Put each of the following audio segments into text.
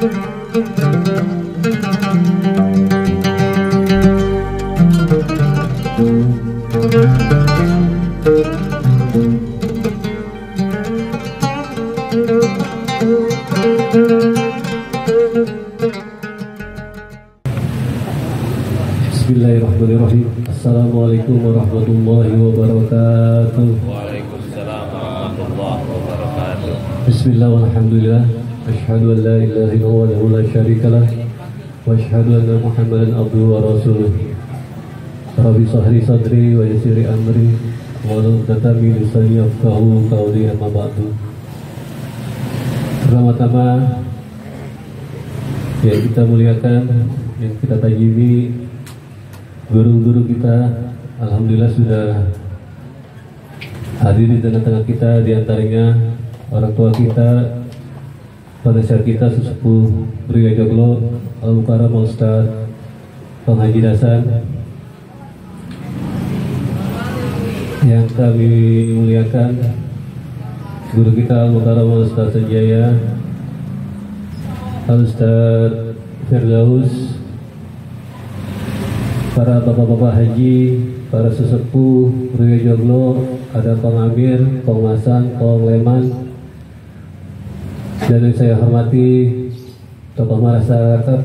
Bismillahirrahmanirrahim. Assalamualaikum warahmatullahi wabarakatuh. Waalaikumsalam warahmatullahi wabarakatuh. Bismillah walhamdulillah. Asyhadu an la ilaha illallah wahdahu la syarikalah wa asyhadu anna Muhammadan abduhu wa rasuluh. Rabbi shrah sadri wa yassir li amri wahlul 'uqdatam min lisani yafqahu qawli, amma ba'du. Pertama-tama yang kita muliakan, yang kita tajimi, guru-guru kita, alhamdulillah sudah hadir di tengah-tengah kita, diantaranya orang tua kita, penasihat kita sesepuh Bria Joglo, Al-Mukarram Ustaz Penghaji Dasan, yang kami muliakan guru kita Al-Mukarram Ustaz Sanjaya, Al-Ustaz Firdaus, para bapak-bapak haji, para sesepuh Bria Joglo, ada Kong Amir, Kong Masan, Kong Leman, dan yang saya hormati tokoh masyarakat,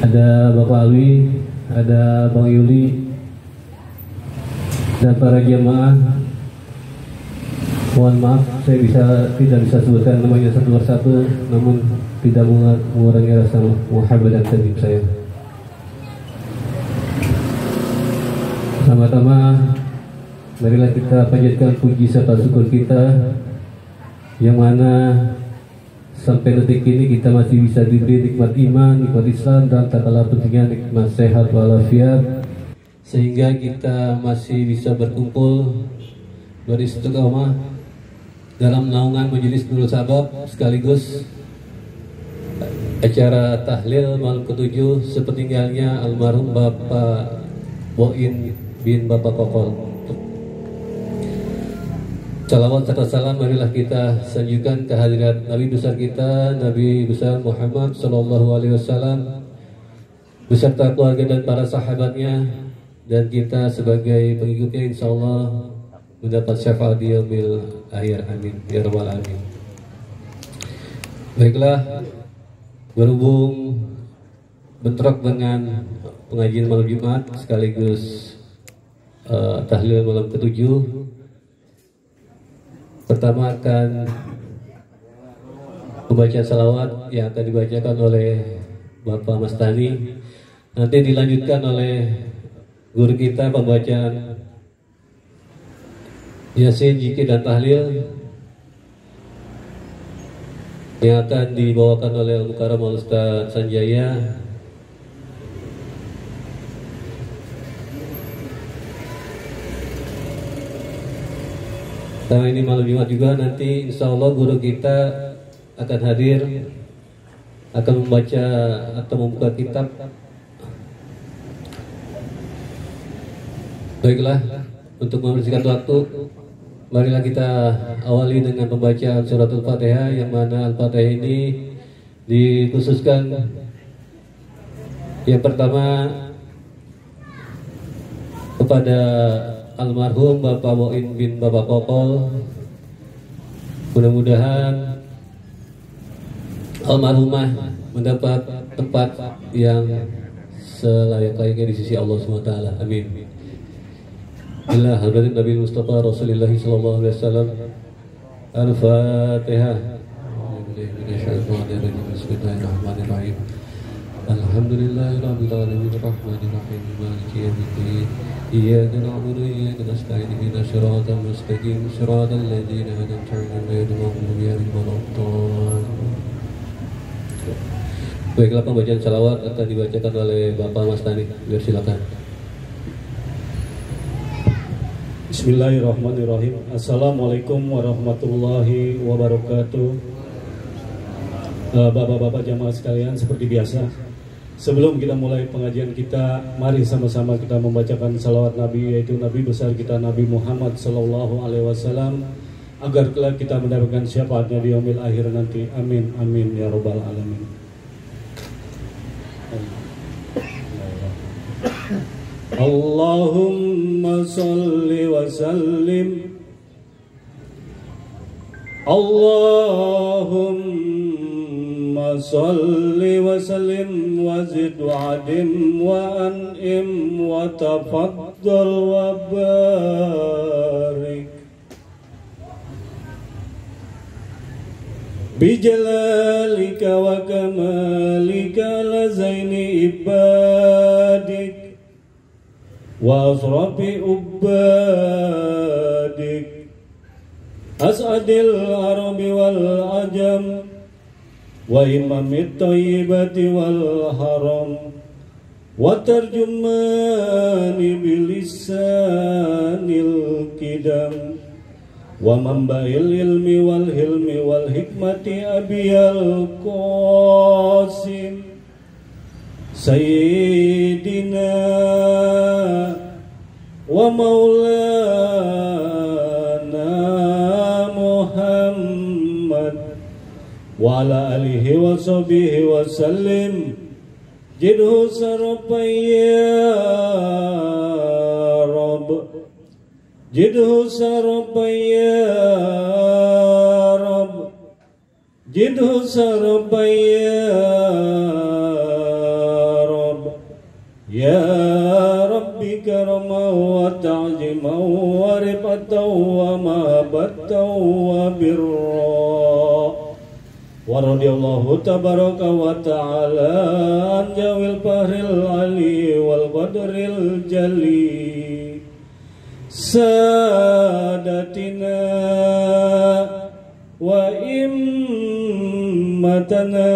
ada Bapak Alwi, ada Bang Yuli, dan para jemaah. Mohon maaf, saya tidak bisa sebutkan namanya satu persatu, namun tidak mengurangi rasa muhabbat dan cinta saya. Pertama-tama, marilah kita panjatkan puji serta syukur kita, yang mana sampai detik ini kita masih bisa diberi nikmat iman, nikmat Islam, dan tak kalah pentingnya nikmat sehat walafiat, sehingga kita masih bisa berkumpul beristiqomah dalam naungan majelis Nurul Sabab, sekaligus acara tahlil malam ke-7 sepeninggalnya almarhum Bapak Boin bin Bapak Kokol. Salawat serta salam marilah kita sanjungkan kehadirat Nabi besar kita, Nabi besar Muhammad Sallallahu Alaihi Wasallam, beserta keluarga dan para sahabatnya, dan kita sebagai pengikutnya insya Allah mendapat syafaat di yaumil akhir, amin ya rabbal alamin. Baiklah, berhubung bentrok dengan pengajian malam Jumat sekaligus tahlil malam ke-7, pertama akan membaca salawat yang akan dibacakan oleh Bapak Mastani, nanti dilanjutkan oleh guru kita pembacaan Yasin, Zikir, dan Tahlil yang akan dibawakan oleh Al-Mukarram Ustaz Sanjaya. Karena ini malam Jumat juga, nanti insya Allah guru kita akan hadir, akan membaca atau membuka kitab. Baiklah, untuk membersihkan waktu, marilah kita awali dengan pembacaan surat Al-Fatihah, yang mana Al-Fatihah ini dikhususkan yang pertama kepada almarhum Bapak Boin bin Bapak Kokol. Mudah-mudahan almarhumah mendapat tempat yang selayak-layaknya di sisi Allah SWT. Amin. Ila hadratin Nabi Mustafa Rasulullah sallallahu alaihi wasallam. Al-Fatihah. Bismillahirrahmanirrahim. Alhamdulillahirabbil alamin arrahmanir rahim maliki yaumiddin. Iyyaka na'budu wa iyyaka nasta'in ihdinas siratal mustaqim siratal ladzina an'amta 'alaihim ghairil maghdubi 'alaihim waladdallin. Baiklah, pembacaan salawat akan dibacakan oleh Bapak Mastani. Silakan. Bismillahirrahmanirrahim. Assalamualaikum warahmatullahi wabarakatuh. Bapak-bapak jamaah sekalian, seperti biasa, sebelum kita mulai pengajian kita, mari sama-sama kita membacakan salawat Nabi, yaitu Nabi besar kita Nabi Muhammad Sallallahu Alaihi Wasallam. agar kelak kita mendapatkan syafaatnya di yaumil akhir nanti. Amin amin ya rabbal alamin. Allahumma salli wa sallim, Allahumma salli wa sallim wa zid wa adim wa an'im wa tafaddal wa barik bijalalika wa kamalika la zaini ibadik wa asrafi ubadik as'adil arabi wal ajam wa imamit tayyibati wal haram wa tarjumani bilisanil kidam wa mambail ilmi wal hilmi wal hikmati abiyal qasim sayyidina wa maulana Muhammad wa ala alihi wa sahbihi wa sallim jidhu sarapaya Rabb jidhu sarapaya Rabb jidhu sarapaya Rabb ya Rabbi karama wa ta'zima wa rifata wa mahabbata wa birra wa radiyallahu tabaraka wa ta'ala an jawil fahril ali wal qadril jali sadatina wa immatana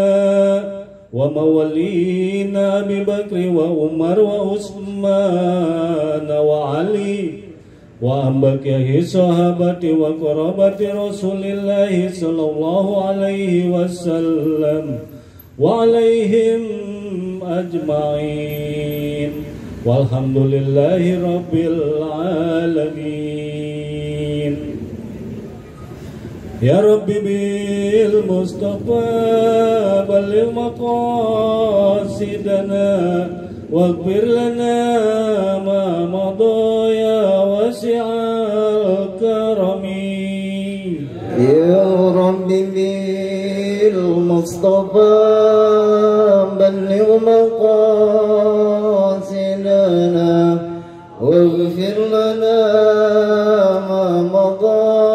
wa mawalina Abi Bakri wa Umar wa Utsman wa Ali wa ambakihi sahabati wa qarabati Rasulillahi sallallahu alaihi wasallam wa alaihim ajma'in walhamdulillahi rabbil alamin. Ya Rabbi bil Mustafa balligh maqasidana waghfir lana ma madha ya wasi'al karami. Ya Rabbi bil Mustafa balligh maqasidana waghfir lana ma madha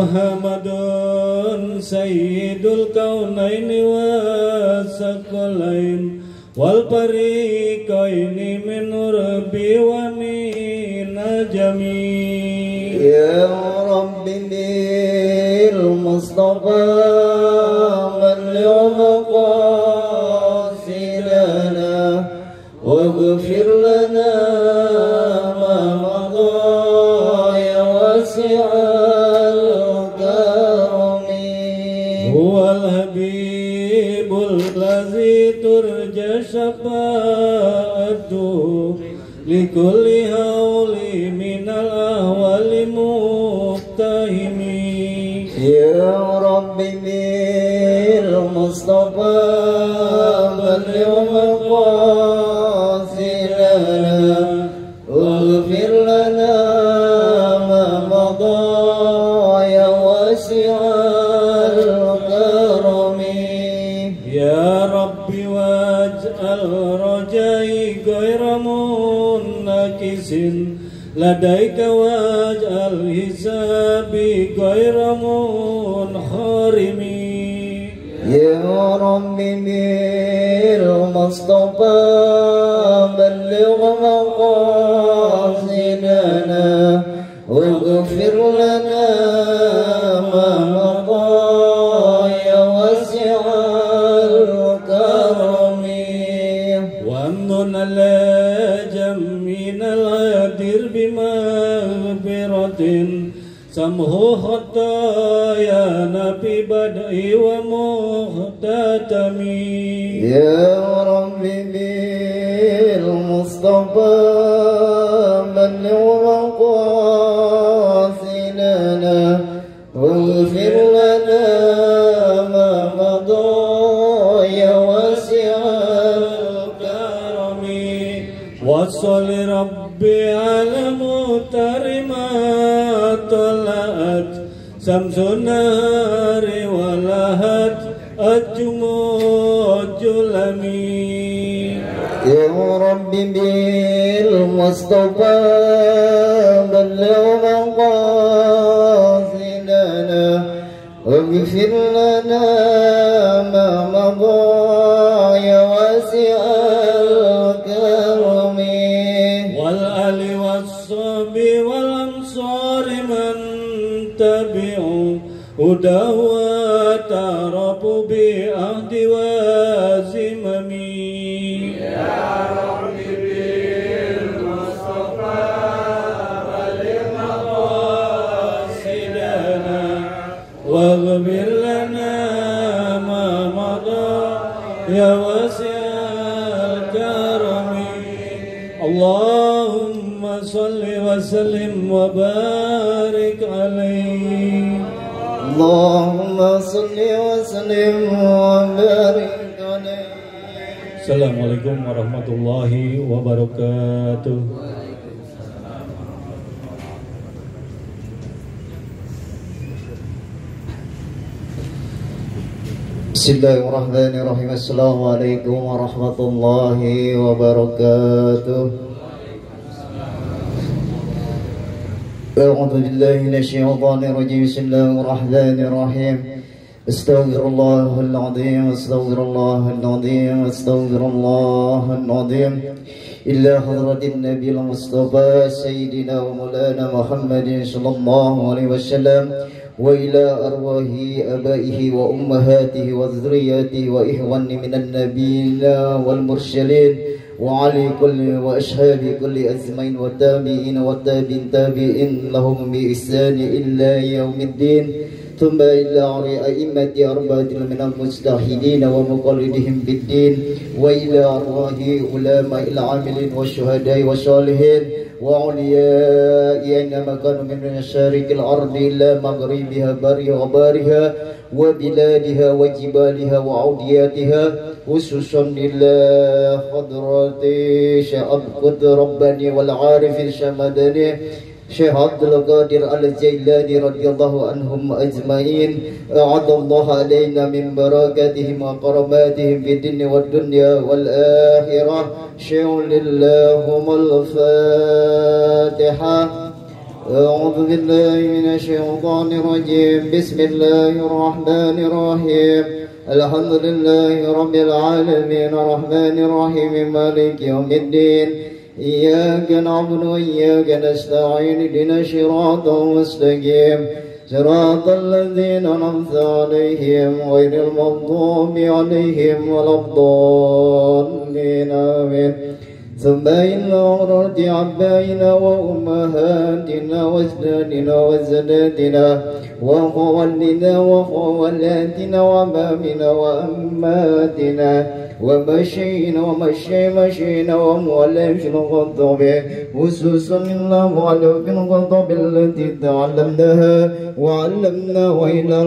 Muhammadun sayyidul kaunaini wa sakalain wal fariqaini min rabbi wa min ajami. Ya Rabbi bil Mustafa balligh maqasidana waghfir lana ma madha ya wasi'al karami. Huwal habibul ladzi turja syafa'atuhu likulli hauli minal ahwali muqtahimi. Ya Rabbi bil Mustafa balligh maqasidana waghfir lana ma madha ya wasi'al karami. Ya Rabbi waj'al rajai ghayra munnakisin ladaika waj'al hisabi ghayra munharimi. Ya Rabbi bil Mustafa balligh maqasidana waghfir lana ma madha ya wasi'al karami. Wa amnun ala jamminal hadir bimaghfiratin samhu khataya nabi badai wa muhtatami. Ya Rabbi bil Mustafa وبلغ مقاصدنا واغفر لنا ما مضى يا واسع الكرم وصل ربي على مختار ما طلعت شمس النهار ولهت الجموع الجلمي يا رب بالمصطفى بلغ مقاصدنا واغفر لنا ما مضى يا واسع الكرم والآل والصحب والأنصار من تبعوا هداه وتعرفوا بعهد وزممي واغفر لنا ما مضى يا واسع الكرم اللهم صل وسلم وبارك عليه اللهم صل وسلم وبارك عليه. Assalamualaikum warahmatullahi wabarakatuh. Bismillahirrahmanirrahim. Assalamualaikum warahmatullahi wabarakatuh. A'udzu billahi minasyaitonir rajim. Bismillahirrahmanirrahim. Astaghfirullahal azim, astaghfirullahal azim, astaghfirullahal azim. Illa hadratin nabiyil mustafa sayyidina wa maulana Muhammadin sallallahu alaihi wasallam. وإلى أرواح آبائه وأمهاته وذرياته وإخوانه من النبيين والمرسلين وعلى كل وأصحاب كل أزمين والتابعين والتابعين لهم بإحسان إلى يوم الدين ثم إلى أئمة أربعة من المجتهدين ومقلدهم بالدين وإلى أرواح علماء العاملين والشهداء والصالحين وأولياء أينما كانوا من مشارق الأرض إلى مغربها برها وبارها وبلادها وجبالها وأودياتها خصوصا إلى حضرة شيخ قطب رباني والعارف الشمداني شيخ عبد القادر الجيلاني رضي الله عنهم أجمعين أعد الله علينا من بركاتهم وكراماتهم في الدين والدنيا والآخرة شيخ لله الفاتحة. أعوذ بالله من الشيطان الرجيم. بسم الله الرحمن الرحيم. الحمد لله رب العالمين الرحمن الرحيم مالك يوم الدين إياك نعبد وإياك نستعين اهدنا الصراط المستقيم صراط الذين أنعمت عليهم غير المغضوب عليهم ولا الضالين آمين. ثم إن أغررت عبائنا وأمهاتنا وأجدادنا وزداتنا وخوالنا وخوالاتنا وأمامنا وأماتنا ومشينا ومشينا ومولى في الخطب خصوصا الله على في الخطب التي تعلمناها وعلمنا وإلى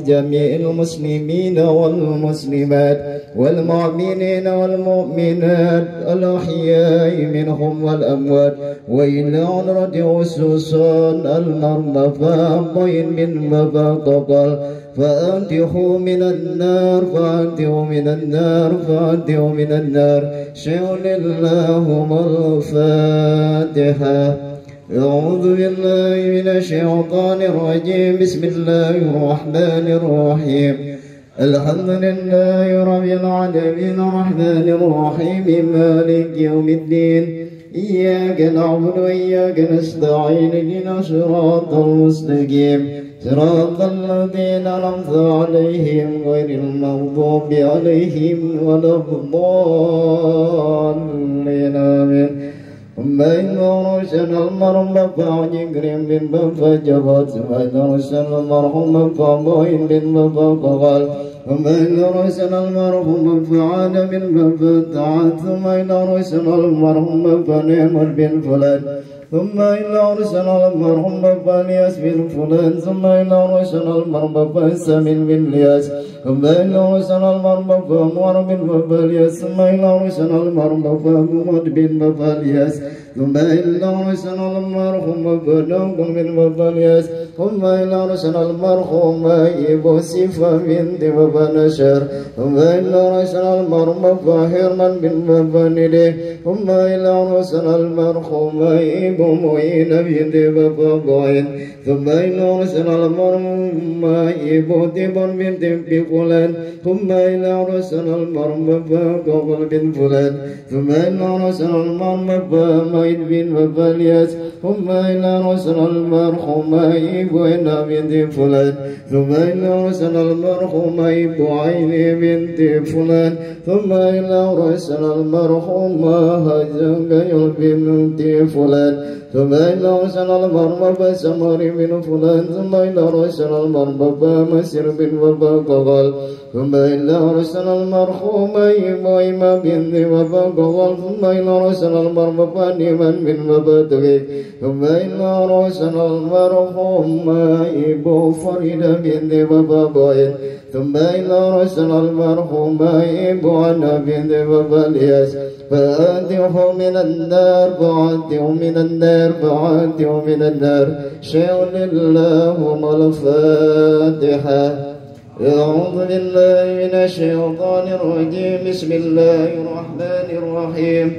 جميع المسلمين والمسلمات والمؤمنين والمؤمنات الأحياء منهم والأموات وإلى حضرة خصوصا المرضى من مبادقل فأنتحوا من النار فأنتحوا من النار فأنتحوا من النار شغل اللهم الفاتحة. أعوذ بالله من الشيطان الرجيم. بسم الله الرحمن الرحيم. الحمد لله رب العالمين الرحمن الرحيم مالك يوم الدين إياك نعبد وإياك نستعين اهدنا الصراط المستقيم صراط الذين أنعمت عليهم غير المغضوب عليهم ولا الضالين آمين. ثم إن رسل المرحوم فعجكرم بن فجبت ثم إن رسل المرحوم فضين بن فقال ثم إن رسل المرحوم فعاد بن فتعت ثم إن رسل المرحوم فنعم بن فلان ثم إلا أرسل المرحوم بابا الياس بن فلان ثم إلا أرسل المرحوم بابا سامين بن الياس ثم إلا أرسل المرحوم بابا أنور بن بابا الياس ثم إلا أرسل المرحوم بابا محمد بن بابا الياس ثم إلا أرسل المرحوم بابا داود بن بابا الياس ثم إلا أرسل المرحوم إبو سيفا بنت بابا نشر ثم إلا أرسل المرحوم بابا هيرمان بن بابا ندي ثم إلا أرسل المرحوم إبو معين بنت بابا بعين ثم إلا أرسل المرحوم إبو تيبون بنت فلان ثم إلا أرسل المرحوم بابا قبل بن فلان ثم إلا أرسل المرحوم بابا مايد بن بابا الياس ثم إلا أرسل المرحوم إبو عنا بنت فلان ثم إلا أرسل المرحوم إبو عين بنت فلان ثم إلا أرسل المرحوم هجر بنت فلان ثم إلا أرسل المرحوم سمر بن فلان ثم إلا أرسل المرحوم مسير بن بابا قغل ثم إلا أرسل المرحوم إبو إما بنت بابا قغل ثم إلا أرسل المرحوم نيمان بن بابا تغيب ثم إلا أرسل المرحوم إبو فريدة بنت بابا بعين ثم إلا أرسل المرحوم إبو عنا بنت بابا الياس فآتيه من النار فآتيه من النار فآتيه من النار شيء لله الفاتحة. أعوذ بالله من الشيطان الرجيم بسم الله الرحمن الرحيم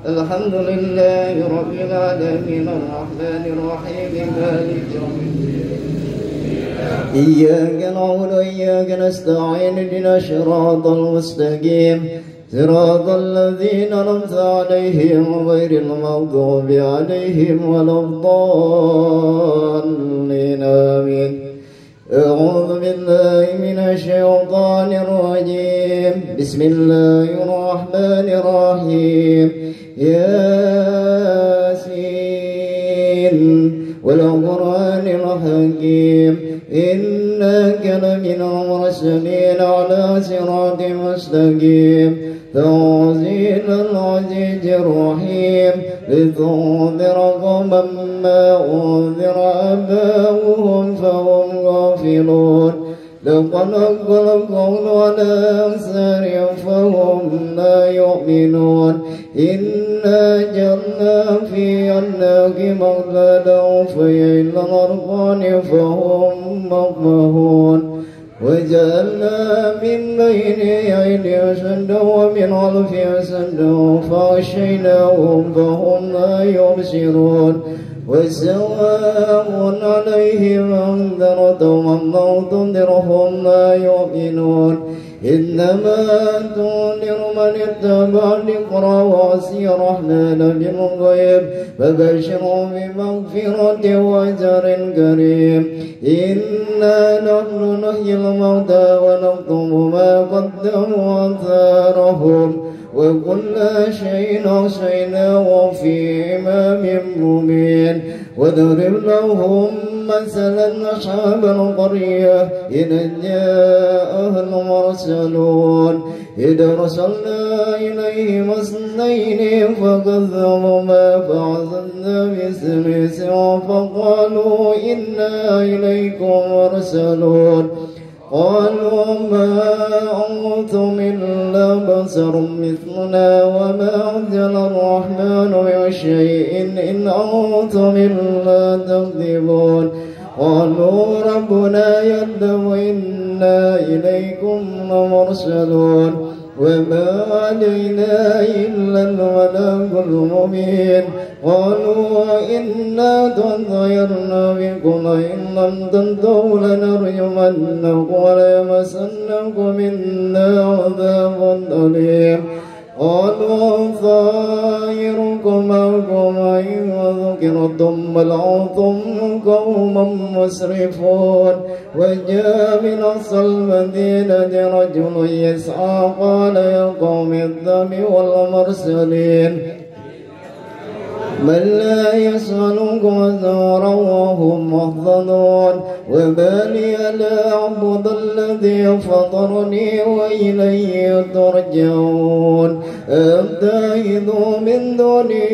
الحمد لله رب العالمين الرحمن الرحيم مالك يوم الدين إياك نعبد وإياك نستعين اهدنا الصراط المستقيم صراط الذين أنعمت عليهم غير المغضوب عليهم ولا الضالين آمين. أعوذ بالله من الشيطان الرجيم بسم الله الرحمن الرحيم ياسين والقرآن الحكيم إنك لمن المرسلين على صراط مستقيم تنزيل العزيز الرحيم لتنذر قوما ما أنذر آباؤهم فهم غافلون لقد أقبل القول على أكثرهم فهم لا يؤمنون إنا جعلنا في أعناق مغلالا فهي إلى الأرقان فهم مقمحون وجعلنا من بين أيديهم سدا ومن خلفهم سدا فغشيناهم فهم لا يبصرون وسواء عليهم أنذرتهم أم لم تنذرهم لا يؤمنون إنما تنذر من اتبع الذكر وعصي الرحمن بالغيب فبشرهم بمغفرة وأجر كريم. إنا نحن نحيي الموتى ونكتب ما قدموا وآثارهم وكل شيء أحصيناه في إمام مبين. واضرب لهم مثلا أصحاب القرية إذ جاءها المرسلون إذ أرسلنا إليهم اثنين فكذبوهما فعززنا بثالث فقالوا إنا إليكم مرسلون قالوا ما أنتم إلا بشر مثلنا وما أنزل الرحمن من شيء إن أنتم إلا تكذبون. قالوا ربنا يعلم إنا إليكم لمرسلون وما علينا إلا البلاغ المبين. قالوا إنا تطيرنا بكم وإن لم تنتهوا لنرجمنكم وليمسنكم منا عذاب أليم. قالوا طائركم معكم إن ذكرتم بل أنتم قوم مسرفون. وجاء من أقصى المدينة رجل يسعى قال يا قوم اتبعوا المرسلين من لا يسألك زورا وهم محضنون وما لي لا أعبد الذي فطرني وإليه ترجعون أتخذ من دوني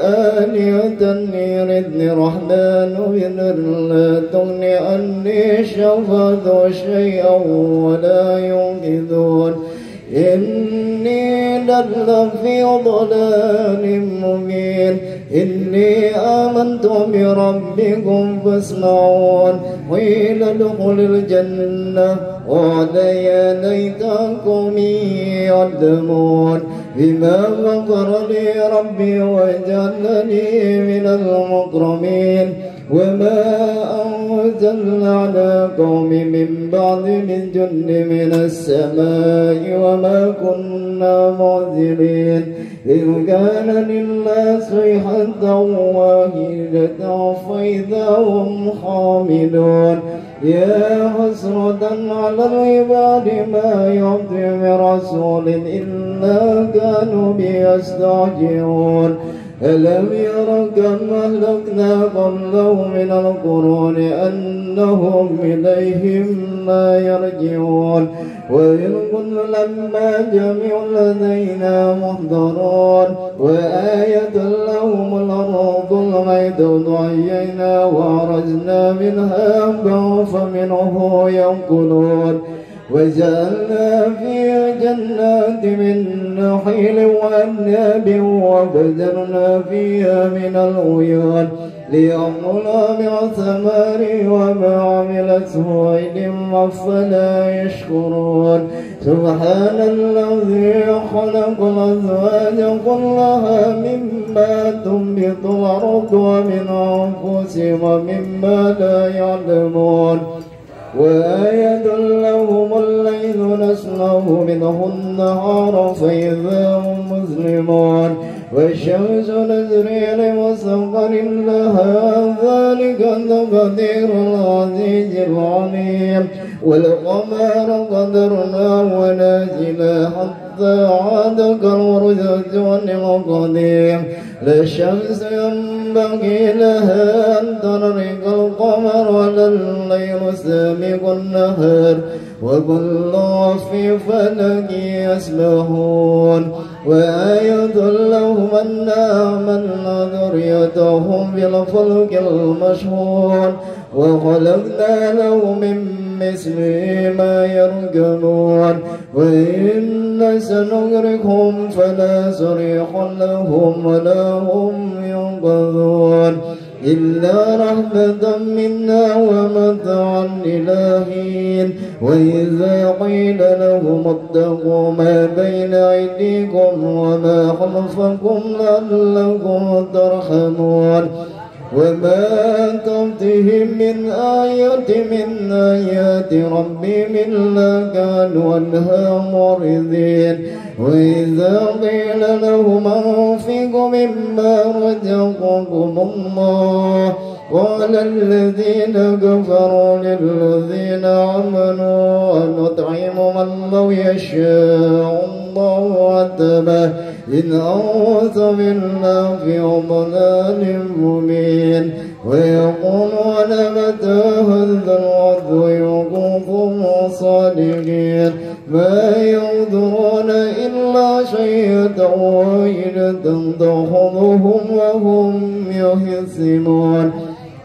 آلهة يردني الرحمن بضر لا تغني عني شفاعتهم شيئا ولا ينقذون إني لفي ضلال مبين إني آمنت بربكم فاسمعون قيل ادخل الجنة قال يا ليت قومي يعلمون بما غفر لي ربي وجعلني من المكرمين وما أنزلنا على قوم من بعد من جند من السماء وما كنا منزلين إذ كان لله صيحة واحدة فإذا هم حاملون يا حسرة على العباد ما يعطي من رسول إلا كانوا به يستعجلون ألم يروا كم أهلكنا قبلهم من القرون أنهم إليهم لا يرجعون وإن كنا لما جميع لدينا محضرون وآية لهم الأرض الميت ضيينا وأخرجنا منها أنبا فمنه يأكلون وجعلنا فيها جنات من نخيل وأعناب وفجرنا فيها من العيون ليأكلوا من ثمر وما عملته أيديهم أفلا يشكرون سبحان الذي خلق الأزواج كلها مما تنبت الأرض ومن أنفسهم ومما لا يعلمون وآية لهم الليل نسلخ منه النهار فإذا هم مظلمون والشمس نجري لمسخر لها ذلك تقدير العزيز العليم والقمر قدرناه منازل حتى عاد كالعرجون القديم لا الشمس ينبغي لها أن تدرك القمر ولا الليل سابق النهار وكل في فلك يسبحون وآية لهم أنا حملنا ذريتهم بالفلك المشحون وخلقنا لهم من مثله ما يركبون وإن سنغرقهم فلا صريخ لهم ولا هم ينقذون إلا رحمة منا ومتاعا إلى حين وإذا قيل لهم اتقوا ما بين أيديكم وما خلفكم لعلكم ترحمون وما تأتيهم من آية من آيات ربهم إلا كانوا عنها معرضين وإذا قيل لهم أنفقوا مما رزقكم الله قال الذين كفروا للذين آمنوا أنطعم من لو يشاء الله عتبه إن أنت منا في ضلال مبين ويقولون متى هذا الوعد ويقوم صادقين ما ينظرون إلا شيئة واحدة تأخذهم وهم يحسبون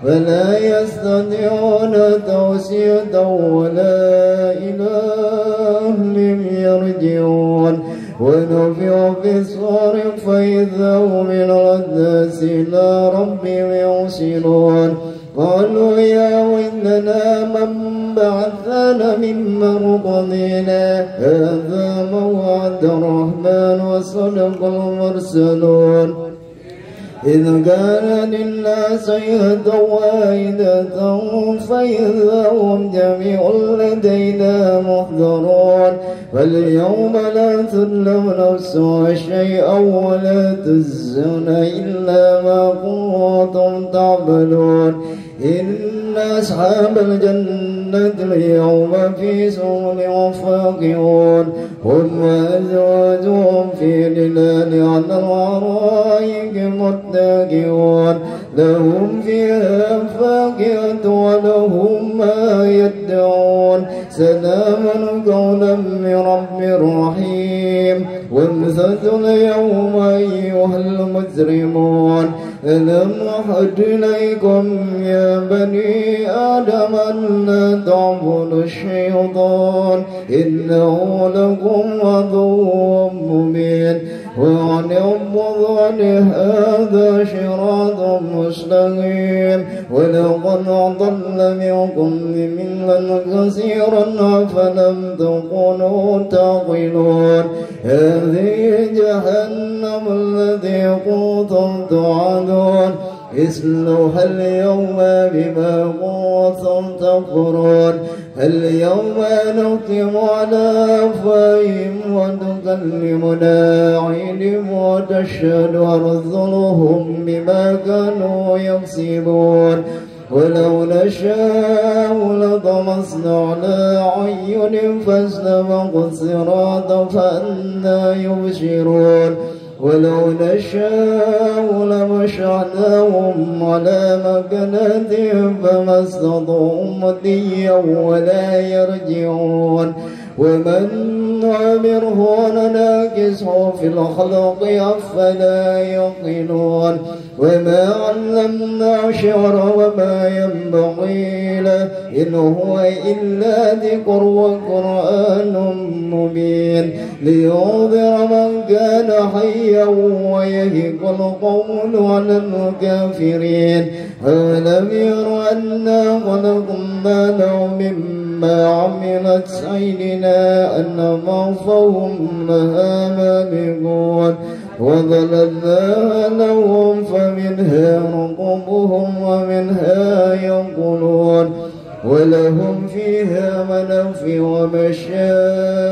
فلا يستطيعون توصية ولا إلى أهلهم يرجعون ونفخ في الصور فإذا هم من الأجداث إلى ربهم يوصلون قالوا يا ويلنا من بعثنا من مرقدنا هذا موعد الرحمن وصدق المرسلون إذ كان لله صيحة واحدة فإذا هم جميع لدينا محضرون فاليوم لا تظلم نفس شيئا ولا تجزون إلا ما كنتم تعملون إن أصحاب الجنة اليوم في سرور فاكهون هم وأزواجهم في ظلال على الأرائك متكئون لهم فيها فاكهة ولهم ما يدعون سلام قولا من رب رحيم وامتثلوا اليوم أيها المجرمون ألم أعهد إليكم يا بني آدم أن لا تعبدوا الشيطان إنه لكم عدو مبين وأن اعبدوا هذا صراط مستقيم ولقد أضل منكم جبلا كثيرا أفلم تكونوا تعقلون هذه جهنم التي كنتم توعدون اصلوها اليوم بما كنتم تكفرون اليوم نختم على أفواههم وتكلمنا أيديهم وتشهد أرجلهم بما كانوا يكسبون ولو نشاء لطمسنا على أعينهم فاستبقوا الصراط فأنى يبصرون ولو نشاء لمشعناهم على مكانتهم فما استطاعوا مضيا ولا يرجعون ومن نعمره نناكسه في الخلق أفلا يعقلون وما علمنا شعر وما ينبغي له إن هو إلا ذكر وقرآن مبين لينذر من كان حيا ويهق القول على الكافرين أولم يروا أنا خلقنا لهم مما عملت أيدينا أنما فهم لها مالكون وظللنا لهم فمنها ركوبهم ومنها ينقلون ولهم فيها منافع ومشارب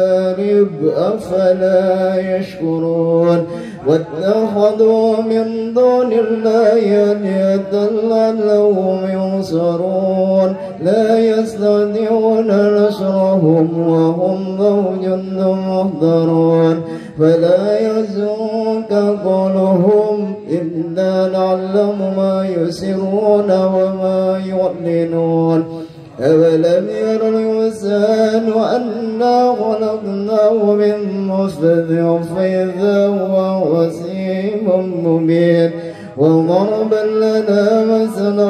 أفلا يشكرون واتخذوا من دون الله آلهة لعلهم ينصرون لا يستطيعون نصرهم وهم له جند محضرون فلا يحزنك قولهم إنا نعلم ما يسرون وما يعلنون أولم ير الإنسان أنا خلقناه من نطفة فإذا هو خصيم مبين وضرب لنا مثلا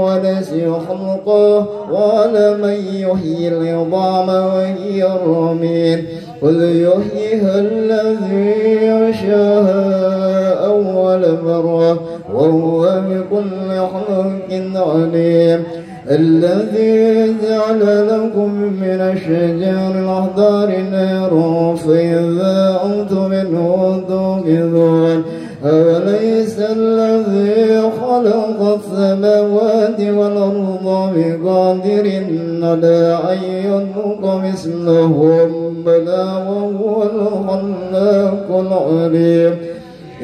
ونسي خلقه قال من يحيي العظام وهي رميم قل يحييها الذي ينشأها أول مرة وهو بكل خلق عليم الذي جعل لكم من الشجر الأخضر نارا فإذا أنتم منه توقدون أوليس الذي خلق السماوات والأرض بقادر على أن يخلق مثلهم بلى وهو الخلاق العليم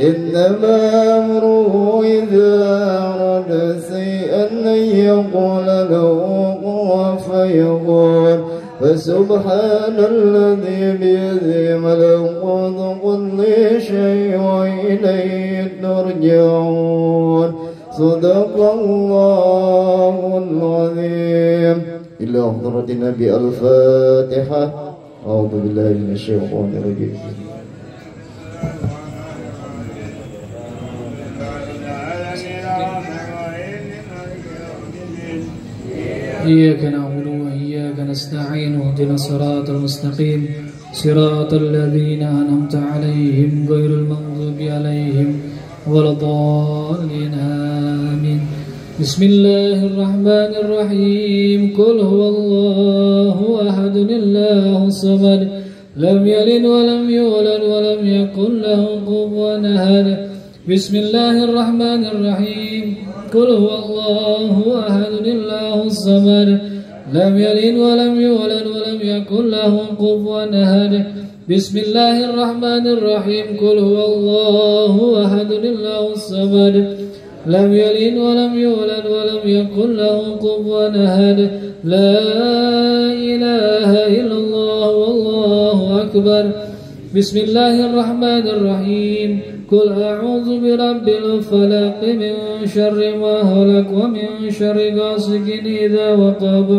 إنما أمره إذا أراد شيئا أن يقول له كن فيكون فسبحان الذي بيده ملكوت كل شيء وإليه ترجعون صدق الله العظيم. إلى حضرة النبي الفاتحة. أعوذ بالله من الشيطان الرجيم. إياك نعبد وإياك نستعين اهدنا الصراط المستقيم صراط الذين أنعمت عليهم غير المغضوب عليهم ولا الضالين آمين. بسم الله الرحمن الرحيم. قل هو الله أحد الله الصمد لم يلد ولم يولد ولم يكن له كفوا أحد. بسم الله الرحمن الرحيم. قل هو الله أحد الله الصمد لم يلد ولم يولد ولم يكن له كفوا أحد. بسم الله الرحمن الرحيم. قل هو الله أحد الله الصمد لم يلد ولم يولد ولم يكن له كفوا أحد. لا إله إلا الله والله أكبر. بسم الله الرحمن الرحيم. قل أعوذ برب الفلق من شر ما خلق ومن شر غاسق إذا وقب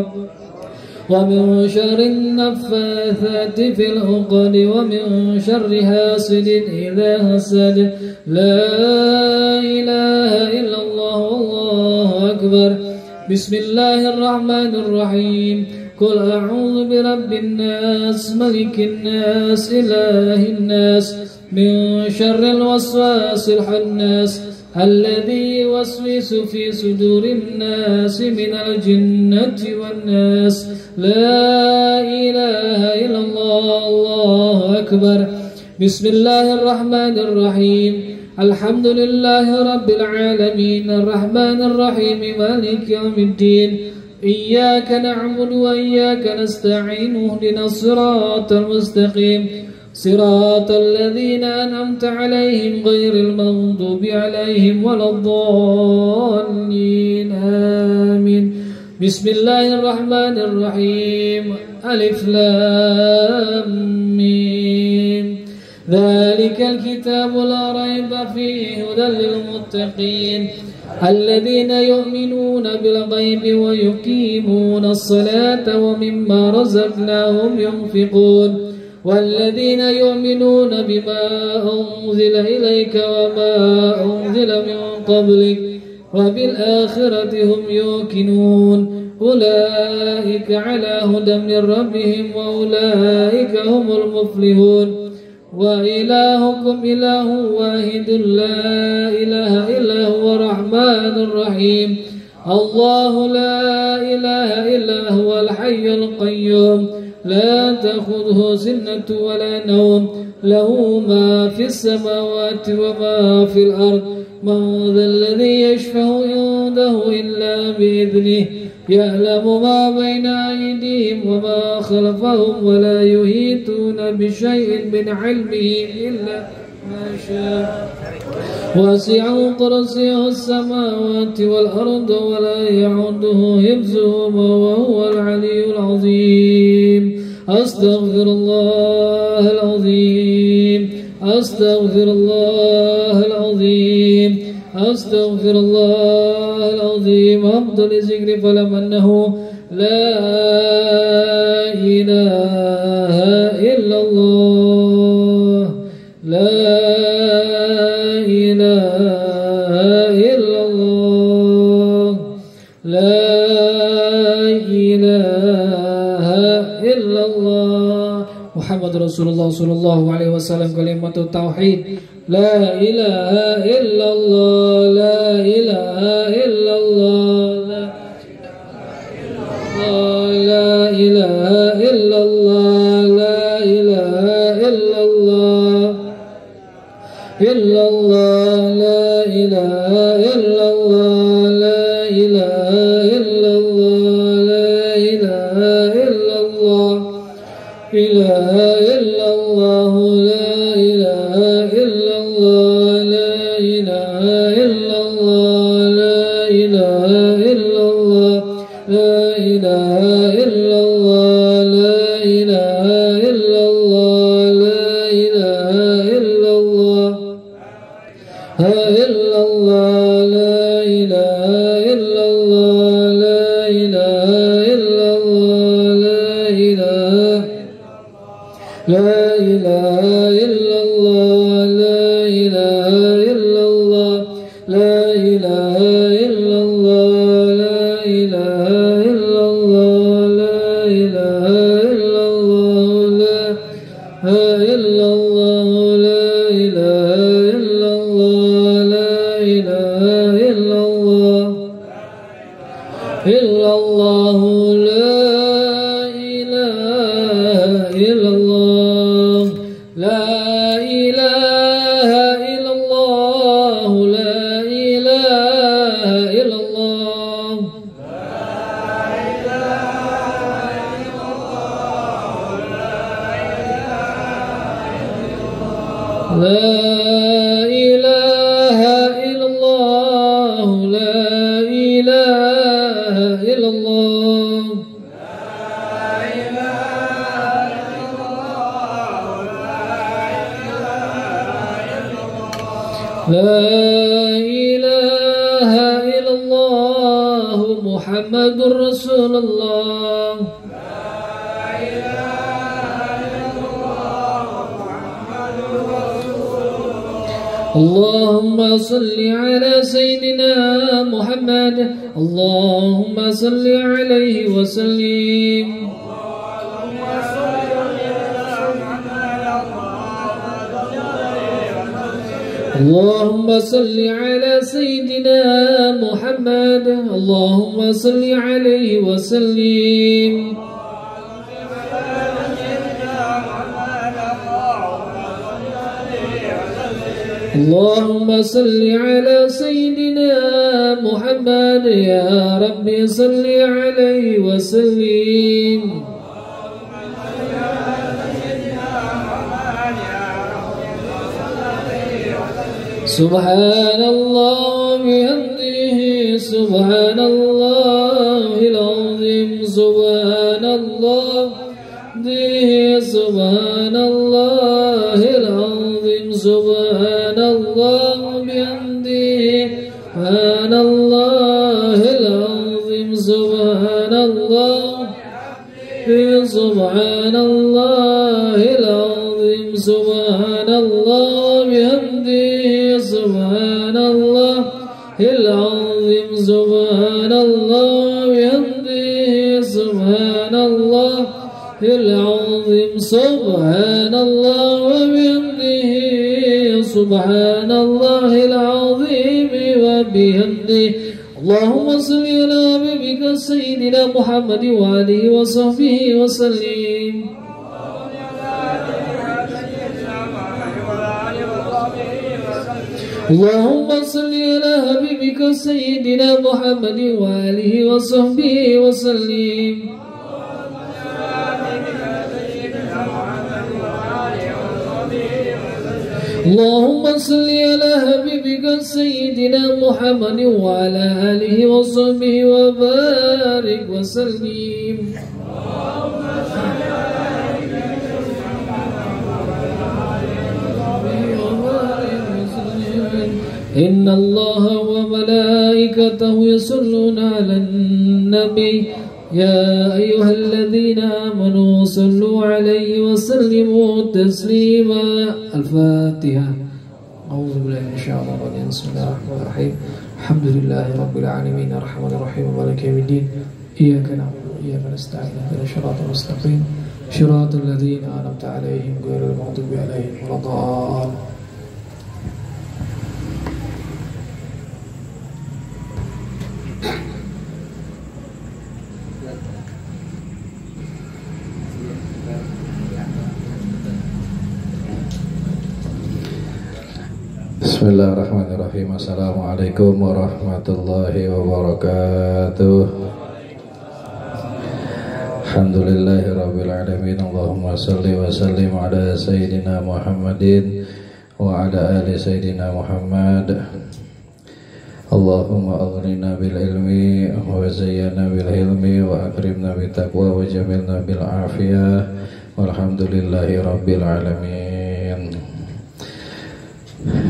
ومن شر النفاثات في العقد ومن شر حاسد إذا حسد. لا إله إلا الله والله أكبر. بسم الله الرحمن الرحيم. قل أعوذ برب الناس ملك الناس إله الناس من شر الوسواس الخناس الذي يوسوس في صدور الناس من الجنة والناس. لا إله إلا الله الله أكبر. بسم الله الرحمن الرحيم. الحمد لله رب العالمين الرحمن الرحيم مالك يوم الدين. إياك نعبد وإياك نستعين اهدنا الصراط المستقيم صراط الذين أنعمت عليهم غير المغضوب عليهم ولا الضالين آمين. بسم الله الرحمن الرحيم. ألف لام ميم. ذلك الكتاب لا ريب فيه هدى للمتقين الذين يؤمنون بالغيب ويقيمون الصلاة ومما رزقناهم ينفقون والذين يؤمنون بما أنزل إليك وما أنزل من قبلك وبالآخرة هم يوقنون. أولئك على هدى من ربهم وأولئك هم المفلحون. وإلهكم إله واحد لا إله إلا هو الرحمن الرحيم. الله لا إله إلا هو الحي القيوم لا تأخذه سنة ولا نوم له ما في السماوات وما في الأرض. من ذا الذي يشفع عنده إلا بإذنه يعلم ما بين أيديهم وما خلفهم ولا يحيطون بشيء من علمه إلا ما شاء. وسع كرسيه السماوات والأرض ولا يعوده حفظهما وهو العلي العظيم. أستغفر الله العظيم. أستغفر الله العظيم. أستغفر الله العظيم. أفضل الذكر فلم أنه لا إله إلا الله. لا إله إلا الله. لا إله إلا الله. محمد رسول الله صلى الله عليه وسلم. كلمة التوحيد. لا إله إلا الله. لا إله إلا الله. لا إله إلا الله. لا إله إلا الله. إلا الله. لا إله إلا الله. لا إله إلا الله. لا إله إلا الله. إله إلا الله. لا إله إلا الله. لا إله إلا الله. لا إله إلا الله. لا إله إلا الله. لا إله إلا الله. لا إله إلا الله. إلا الله. لا إله إلا الله. لا إله إلا الله. لا إله. لا إله إلا الله. لا إله إلا الله. لا إله إلا الله. لا إله إلا الله. لا إله إلا الله. لا إلا الله. لا إله إلا الله. لا إله إلا الله. إلا الله. لا إله إلا الله. لا إله إلا الله. لا إله إلا الله. لا إله إلا الله. لا إله إلا الله محمد رسول الله اللهم صل على سيدنا محمد اللهم صل عليه وسلم اللهم صل على سيدنا محمد اللهم صل عليه وسلم اللهم صل على سيدنا محمد يا ربي صل عليه وسلم سبحان الله وبحمده سبحان الله العظيم سبحان الله سبحان الله العظيم سبحان الله وبحمده سبحان الله العظيم سبحان الله سبحان الله العظيم سبحان الله وبحمده سبحان الله العظيم سبحان الله وبحمده سبحان الله العظيم سبحان الله وبحمده سبحان الله العظيم وبحمده اللهم صل على حبيبك سيدنا محمد وآله وصحبه وسلم اللهم صل على حبيبك سيدنا محمد وآله وصحبه وسلم اللهم صل على حبيبك سيدنا محمد وعلى آله وصحبه وبارك وسلم إن الله وملائكته يصلون على النبي يا أيها الذين آمنوا صلوا عليه وسلموا تسليما الفاتحة أعوذ بالله من الشيطان الرجيم بسم الله الرحمن الرحيم الحمد لله رب العالمين الرحمن الرحيم مالك يوم الدين إياك نعبد وإياك نستعين اهدنا الصراط المستقيم صراط الذين أنعمت عليهم غير المغضوب عليهم ولا الضالين Bismillahirrahmanirrahim. Assalamualaikum warahmatullahi wabarakatuh. Alhamdulillahirabbil alamin. Allahumma shalli wa sallim ala sayyidina Muhammadin wa ala ali sayyidina Muhammad. Allahumma aghnina bil ilmi wa zayyana bil hilmi wa akrimna bit taqwa wa jamilna bil afiyah. Walhamdulillahi rabbil alamin.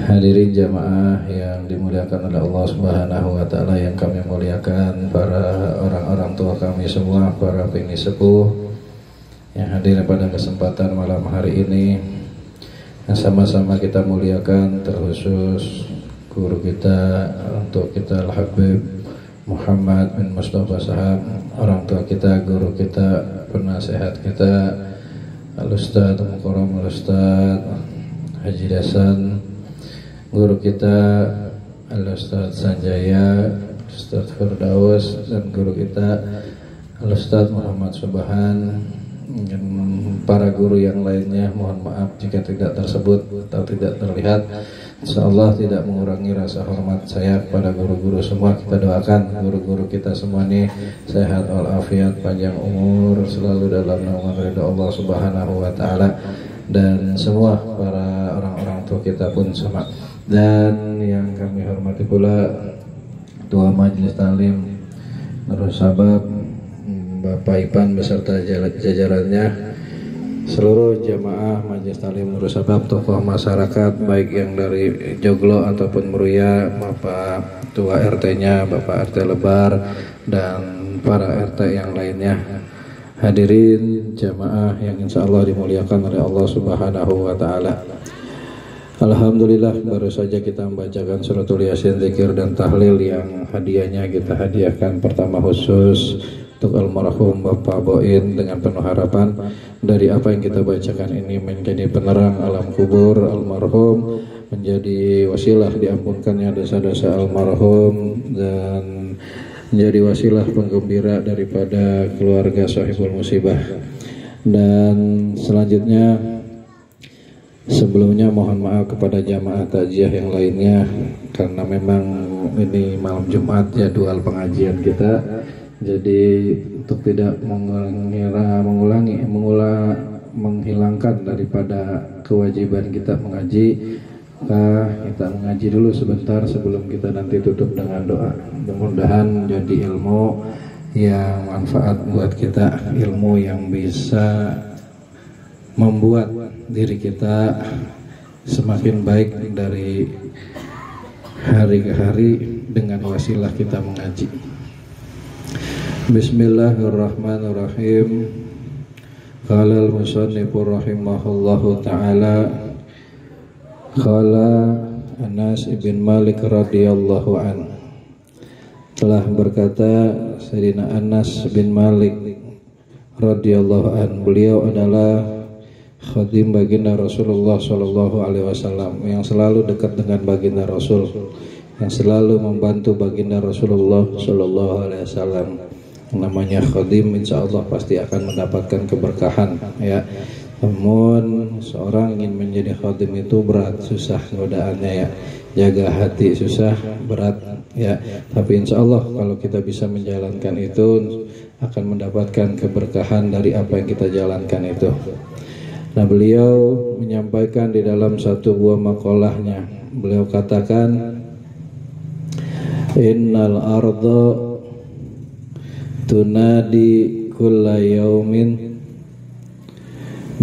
Hadirin jamaah yang dimuliakan oleh Allah Subhanahu wa taala, yang kami muliakan para orang-orang tua kami semua, para pengini sepuh yang hadir pada kesempatan malam hari ini. Sama-sama kita muliakan terkhusus guru kita, untuk kita Al-Habib Muhammad bin Mustafa Sahab, orang tua kita, guru kita, penasehat kita Al-Ustadz Mukarram Al-Ustadz Haji Hasan, guru kita Al-Ustadz Sanjaya, Ustadz Firdaus, dan guru kita Al-Ustadz Muhammad Subhan, dan para guru yang lainnya. Mohon maaf jika tidak tersebut atau tidak terlihat. Insyaallah tidak mengurangi rasa hormat saya kepada guru-guru semua. Kita doakan guru-guru kita semua ini sehat walafiat, panjang umur, selalu dalam naungan ridha Allah Subhanahu wa taala, dan semua para orang-orang tua kita pun sama. Dan yang kami hormati pula Ketua Majelis Taklim Nurul Sabab, Bapak Ipan beserta jajarannya, seluruh jamaah Majelis Taklim Nurul Sabab, tokoh masyarakat baik yang dari Joglo ataupun Meruya, Bapak Tua RT-nya, Bapak RT Lebar, dan para RT yang lainnya. Hadirin jamaah yang insya Allah dimuliakan oleh Allah Subhanahu wa Ta'ala. Alhamdulillah, baru saja kita membacakan suratul Yasin, zikir dan tahlil yang hadiahnya kita hadiahkan pertama khusus untuk almarhum Bapak Boin, dengan penuh harapan dari apa yang kita bacakan ini menjadi penerang alam kubur almarhum, menjadi wasilah diampunkannya dosa-dosa almarhum, dan menjadi wasilah penggembira daripada keluarga sahibul musibah. Dan selanjutnya, sebelumnya mohon maaf kepada jamaah takziah yang lainnya, karena memang ini malam Jumat jadwal pengajian kita. Jadi untuk tidak menghilangkan daripada kewajiban kita mengaji, kita mengaji dulu sebentar sebelum kita nanti tutup dengan doa. Mudah-mudahan jadi ilmu yang manfaat buat kita, ilmu yang bisa membuat diri kita semakin baik dari hari ke hari dengan wasilah kita mengaji. Bismillahirrahmanirrahim. Qala al-musannifu rahimahullahu ta'ala, qala Anas bin Malik radhiyallahu an, telah berkata Sayyidina Anas bin Malik radhiyallahu an, beliau adalah khadim baginda Rasulullah sallallahu alaihi wasallam, yang selalu dekat dengan baginda Rasul, yang selalu membantu baginda Rasulullah sallallahu alaihi wasallam. Namanya khadim, insya Allah pasti akan mendapatkan keberkahan, ya. Namun seorang ingin menjadi khadim itu berat, susah godaannya, ya. Jaga hati susah, berat, ya. Tapi insya Allah kalau kita bisa menjalankan itu akan mendapatkan keberkahan dari apa yang kita jalankan itu. Nah, beliau menyampaikan di dalam satu buah makolahnya, beliau katakan, innal arda tunadi kulla yaumin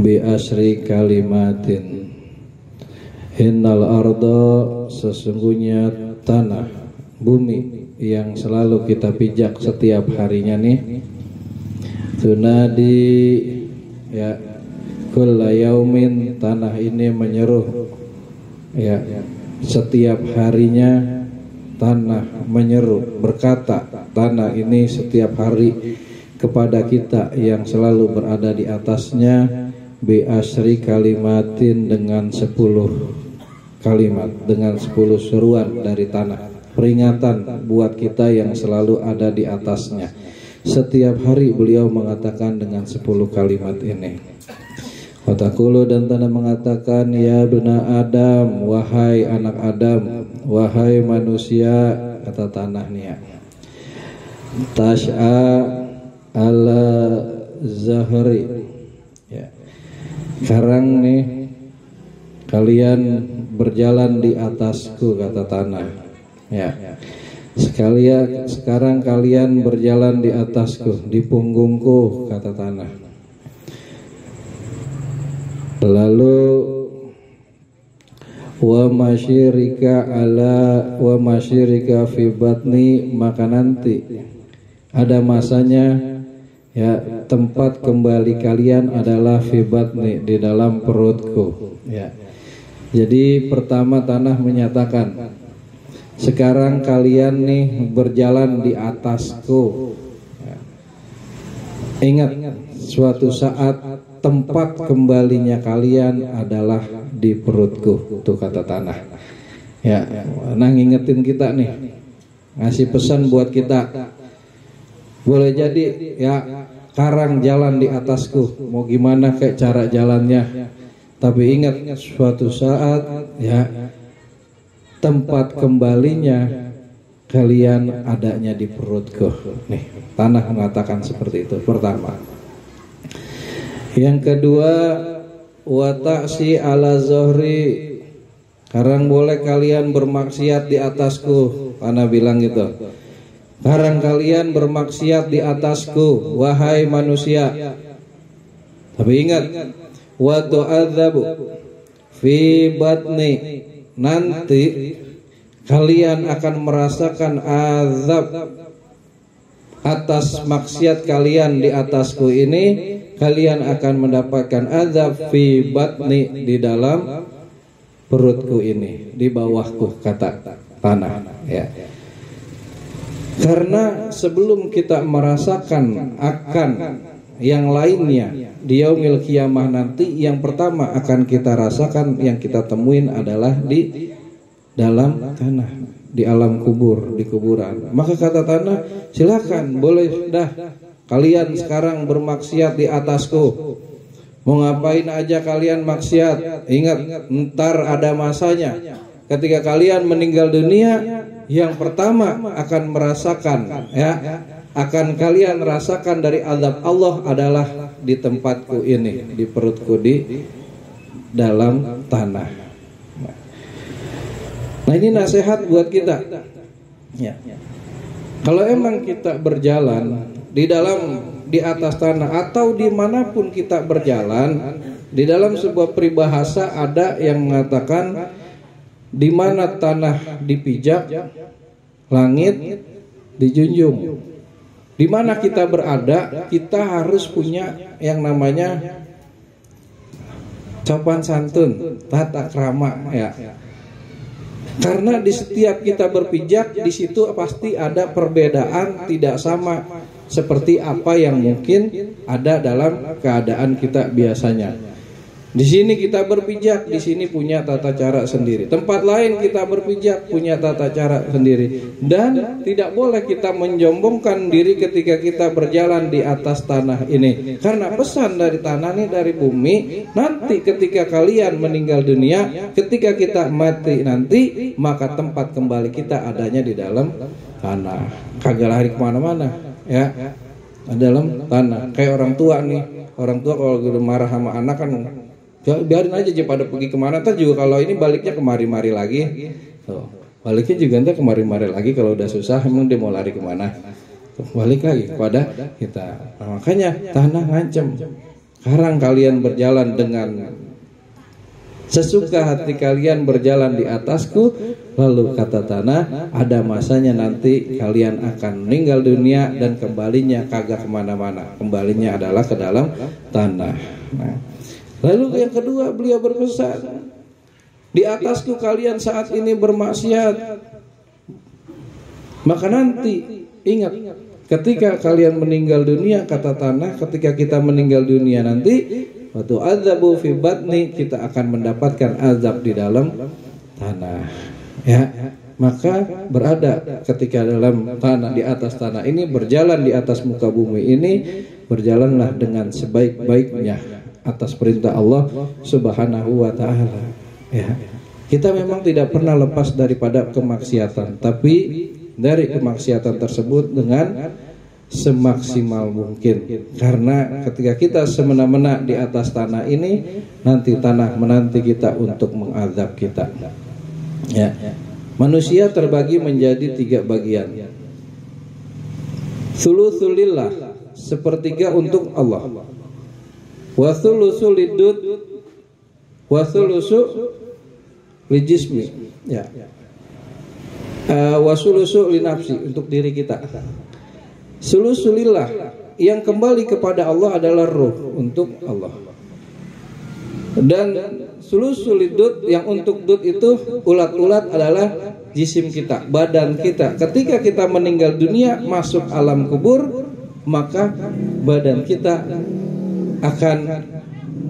bi asri kalimatin. Innal arda, sesungguhnya tanah, bumi yang selalu kita pijak setiap harinya nih, tunadi, ya, kulla yaumin, tanah ini menyeru, ya, setiap harinya tanah menyeru, berkata tanah ini setiap hari kepada kita yang selalu berada di atasnya, bi asri kalimatin, dengan 10 kalimat, dengan 10 seruan dari tanah, peringatan buat kita yang selalu ada di atasnya. Setiap hari beliau mengatakan dengan 10 kalimat ini. Watakulu, dan tanah mengatakan, ya bena Adam, wahai anak Adam, wahai manusia, kata tanah nih, ya, tas'a ala zahri, ya, sekarang nih kalian berjalan di atasku, kata tanah, ya. Sekarang kalian berjalan di atasku, di punggungku, kata tanah. Lalu wa masyirika fi batni, maka nanti ada masanya, ya, tempat kembali kalian adalah fi batni, di dalam perutku, ya. Jadi pertama tanah menyatakan, sekarang kalian nih berjalan di atasku, ya. Ingat, suatu saat tempat kembalinya kalian adalah di perutku, tuh kata tanah, ya. Nah, ngingetin kita nih, ngasih pesan buat kita. Boleh jadi, ya, karang jalan di atasku, mau gimana kayak cara jalannya, tapi ingat suatu saat, ya, tempat kembalinya kalian adanya di perutku. Nih, tanah mengatakan seperti itu. Pertama. Yang kedua, wa ta'si ala zohri, sekarang boleh kalian bermaksiat di atasku, tanah bilang gitu. Sekarang kalian bermaksiat di atasku, wahai manusia. Tapi ingat, wa tu'adzabu fi batni, nanti kalian akan merasakan azab atas maksiat kalian di atasku ini. Kalian akan mendapatkan azab fi batni, di dalam perutku ini, di bawahku, kata tanah, ya. Karena sebelum kita merasakan akan yang lainnya di yaumil kiamah nanti, yang pertama akan kita rasakan, yang kita temuin adalah di dalam tanah, di alam kubur, di kuburan. Maka kata tanah, silakan, boleh dah kalian sekarang bermaksiat di atasku. Mau ngapain aja kalian maksiat. Ingat, ntar ada masanya. Ketika kalian meninggal dunia, yang pertama akan merasakan, ya, akan kalian rasakan dari azab Allah adalah di tempatku ini, di perutku, di dalam tanah. Nah, ini nasihat buat kita, ya. Kalau emang kita berjalan di atas tanah atau dimanapun kita berjalan, di dalam sebuah peribahasa ada yang mengatakan, di mana tanah dipijak, langit dijunjung. Di mana kita berada, kita harus punya yang namanya sopan santun, tata krama, ya. Karena di setiap kita berpijak, di situ pasti ada perbedaan, tidak sama seperti apa yang mungkin ada dalam keadaan kita biasanya. Di sini kita berpijak, di sini punya tata cara sendiri. Tempat lain kita berpijak, punya tata cara sendiri. Dan tidak boleh kita menyombongkan diri ketika kita berjalan di atas tanah ini. Karena pesan dari tanah ini, dari bumi, nanti ketika kalian meninggal dunia, ketika kita mati nanti, maka tempat kembali kita adanya di dalam tanah. Kagak lari kemana-mana, ya, dalam tanah. Kayak orang tua nih, orang tua kalau udah marah sama anak kan, biarin aja pada pergi kemana. Ntar juga kalau ini baliknya kemari-mari lagi. Tuh, baliknya juga ntar kemari-mari lagi. Kalau udah susah, emang dia mau lari kemana? Tuh, balik lagi kepada kita. Nah, makanya tanah ngancem. Sekarang kalian berjalan dengan sesuka hati kalian berjalan di atasku. Lalu kata tanah, ada masanya nanti kalian akan meninggal dunia dan kembalinya kagak kemana-mana. Kembalinya adalah ke dalam tanah. Nah, lalu yang kedua, beliau berpesan, di atasku kalian saat ini bermaksiat, maka nanti ingat, ketika kalian meninggal dunia, kata tanah, ketika kita meninggal dunia nanti, waktu azabu fi batni, kita akan mendapatkan azab di dalam tanah, ya. Maka berada ketika dalam tanah, di atas tanah ini, berjalan di atas muka bumi ini, berjalanlah dengan sebaik-baiknya atas perintah Allah Subhanahu wa ta'ala, ya. Kita memang tidak pernah lepas daripada kemaksiatan, tapi dari kemaksiatan tersebut dengan semaksimal mungkin. Karena ketika kita semena-mena di atas tanah ini, nanti tanah menanti kita untuk mengazab kita, ya. Manusia terbagi menjadi 3 bagian. Thulutsulillah, sepertiga untuk Allah. Wa thulutsu lidud, wa thulutsu lijismi, ya. Wa thulutsu linafsi, untuk diri kita. Sulusulillah, yang kembali kepada Allah adalah ruh, untuk Allah. Dan sulusulidud, yang untuk dud itu ulat-ulat, adalah jisim kita, badan kita. Ketika kita meninggal dunia, masuk alam kubur, maka badan kita akan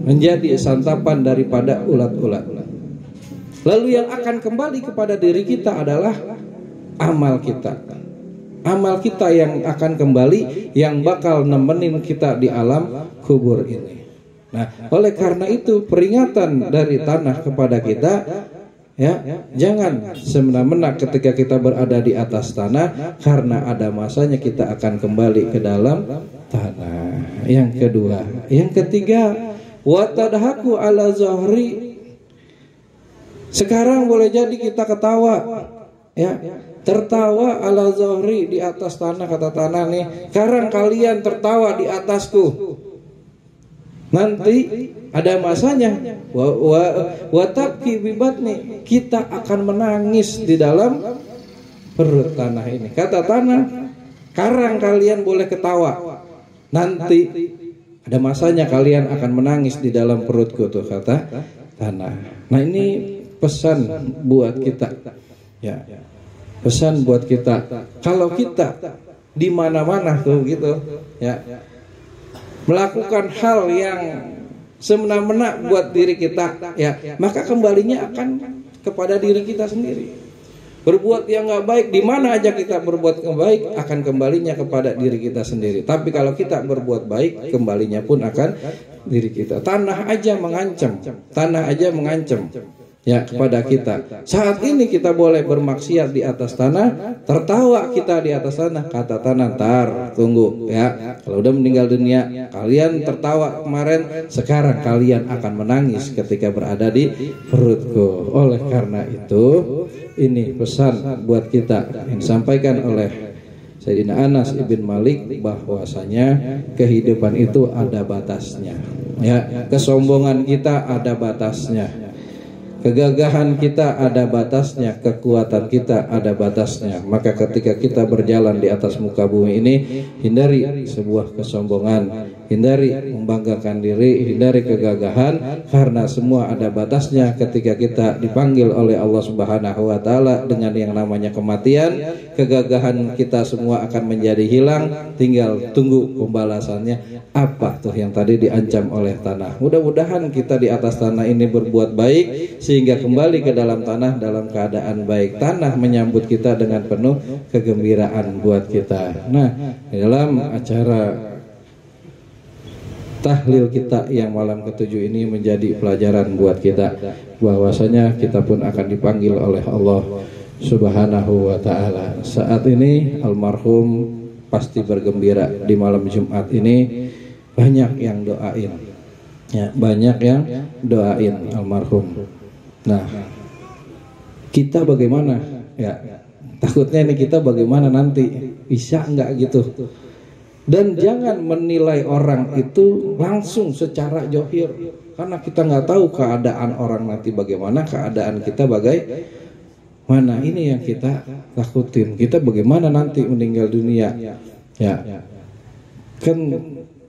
menjadi santapan daripada ulat-ulat. Lalu yang akan kembali kepada diri kita adalah amal kita. Amal kita yang akan kembali, yang bakal nemenin kita di alam kubur ini. Nah, oleh karena itu peringatan dari tanah kepada kita, ya, jangan semena-mena ketika kita berada di atas tanah, karena ada masanya kita akan kembali ke dalam tanah. Yang kedua, yang ketiga, wa tadhaku ala zahri. Sekarang boleh jadi kita ketawa, ya, tertawa ala zahri, di atas tanah, kata tanah nih. Sekarang kalian tertawa di atasku. Nanti ada masanya wa tabki bi batni, kita akan menangis di dalam perut tanah ini. Kata tanah, karang kalian boleh ketawa, nanti ada masanya kalian akan menangis di dalam perutku, tuh kata tanah. Nah, ini pesan buat kita, ya, pesan buat kita. Kalau kita di mana-mana tuh gitu, ya, melakukan hal yang semena-mena buat diri kita, ya, maka kembalinya akan kepada diri kita sendiri. Berbuat yang nggak baik, di mana aja kita berbuat yang baik, akan kembalinya kepada diri kita sendiri. Tapi kalau kita berbuat baik, kembalinya pun akan diri kita. Tanah aja mengancam, ya, kepada kita. Saat ini kita boleh bermaksiat di atas tanah, tertawa kita di atas tanah. Kata tanah, ntar tunggu, ya, kalau udah meninggal dunia, kalian tertawa kemarin, sekarang kalian akan menangis ketika berada di perutku. Oleh karena itu, ini pesan buat kita yang disampaikan oleh Sayyidina Anas ibn Malik, bahwasanya kehidupan itu ada batasnya, ya, kesombongan kita ada batasnya, kegagahan kita ada batasnya, kekuatan kita ada batasnya. Maka ketika kita berjalan di atas muka bumi ini, hindari sebuah kesombongan, hindari membanggakan diri, hindari kegagahan, karena semua ada batasnya. Ketika kita dipanggil oleh Allah Subhanahu wa taala dengan yang namanya kematian, kegagahan kita semua akan menjadi hilang, tinggal tunggu pembalasannya. Apa tuh yang tadi diancam oleh tanah? Mudah-mudahan kita di atas tanah ini berbuat baik sehingga kembali ke dalam tanah dalam keadaan baik. Tanah menyambut kita dengan penuh kegembiraan buat kita. Nah, di dalam acara tahlil kita yang malam ke-7 ini menjadi pelajaran buat kita, bahwasanya kita pun akan dipanggil oleh Allah Subhanahu wa taala. Saat ini almarhum pasti bergembira di malam Jumat ini. Banyak yang doain, ya, banyak yang doain almarhum. Nah, kita bagaimana? Ya, takutnya nih kita bagaimana nanti, bisa nggak gitu? Dan jangan menilai orang itu langsung secara johir, karena kita nggak tahu keadaan orang nanti bagaimana, keadaan kita bagaimana. Ini yang kita takutin. Kita bagaimana nanti meninggal dunia? Ya, kan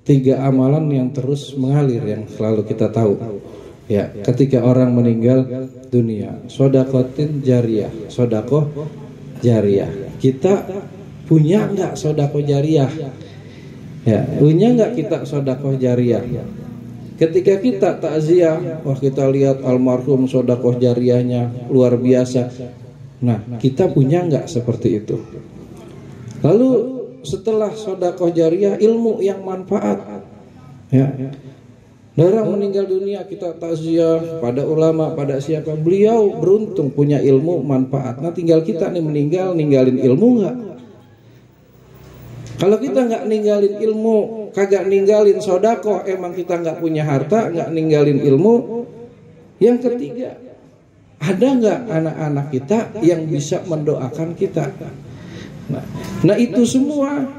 3 amalan yang terus mengalir yang selalu kita tahu. Ya, ketika orang meninggal dunia, sodakotin jariyah, sodakoh jariyah. Kita punya nggak sodakoh jariyah? Ya, punya nggak kita sodakoh jariyah? Ketika kita takziah, wah kita lihat almarhum sodakoh jariyahnya luar biasa. Nah, kita punya nggak seperti itu? Lalu setelah sodakoh jariyah, ilmu yang manfaat, ya. Orang meninggal dunia kita takziah pada ulama, pada siapa, beliau beruntung punya ilmu manfaat. Nah, tinggal kita nih meninggal, ninggalin ilmu nggak? Kalau kita nggak ninggalin ilmu, kagak ninggalin sodakoh, emang kita nggak punya harta, nggak ninggalin ilmu. Yang ketiga, ada nggak anak-anak kita yang bisa mendoakan kita? Nah, itu semua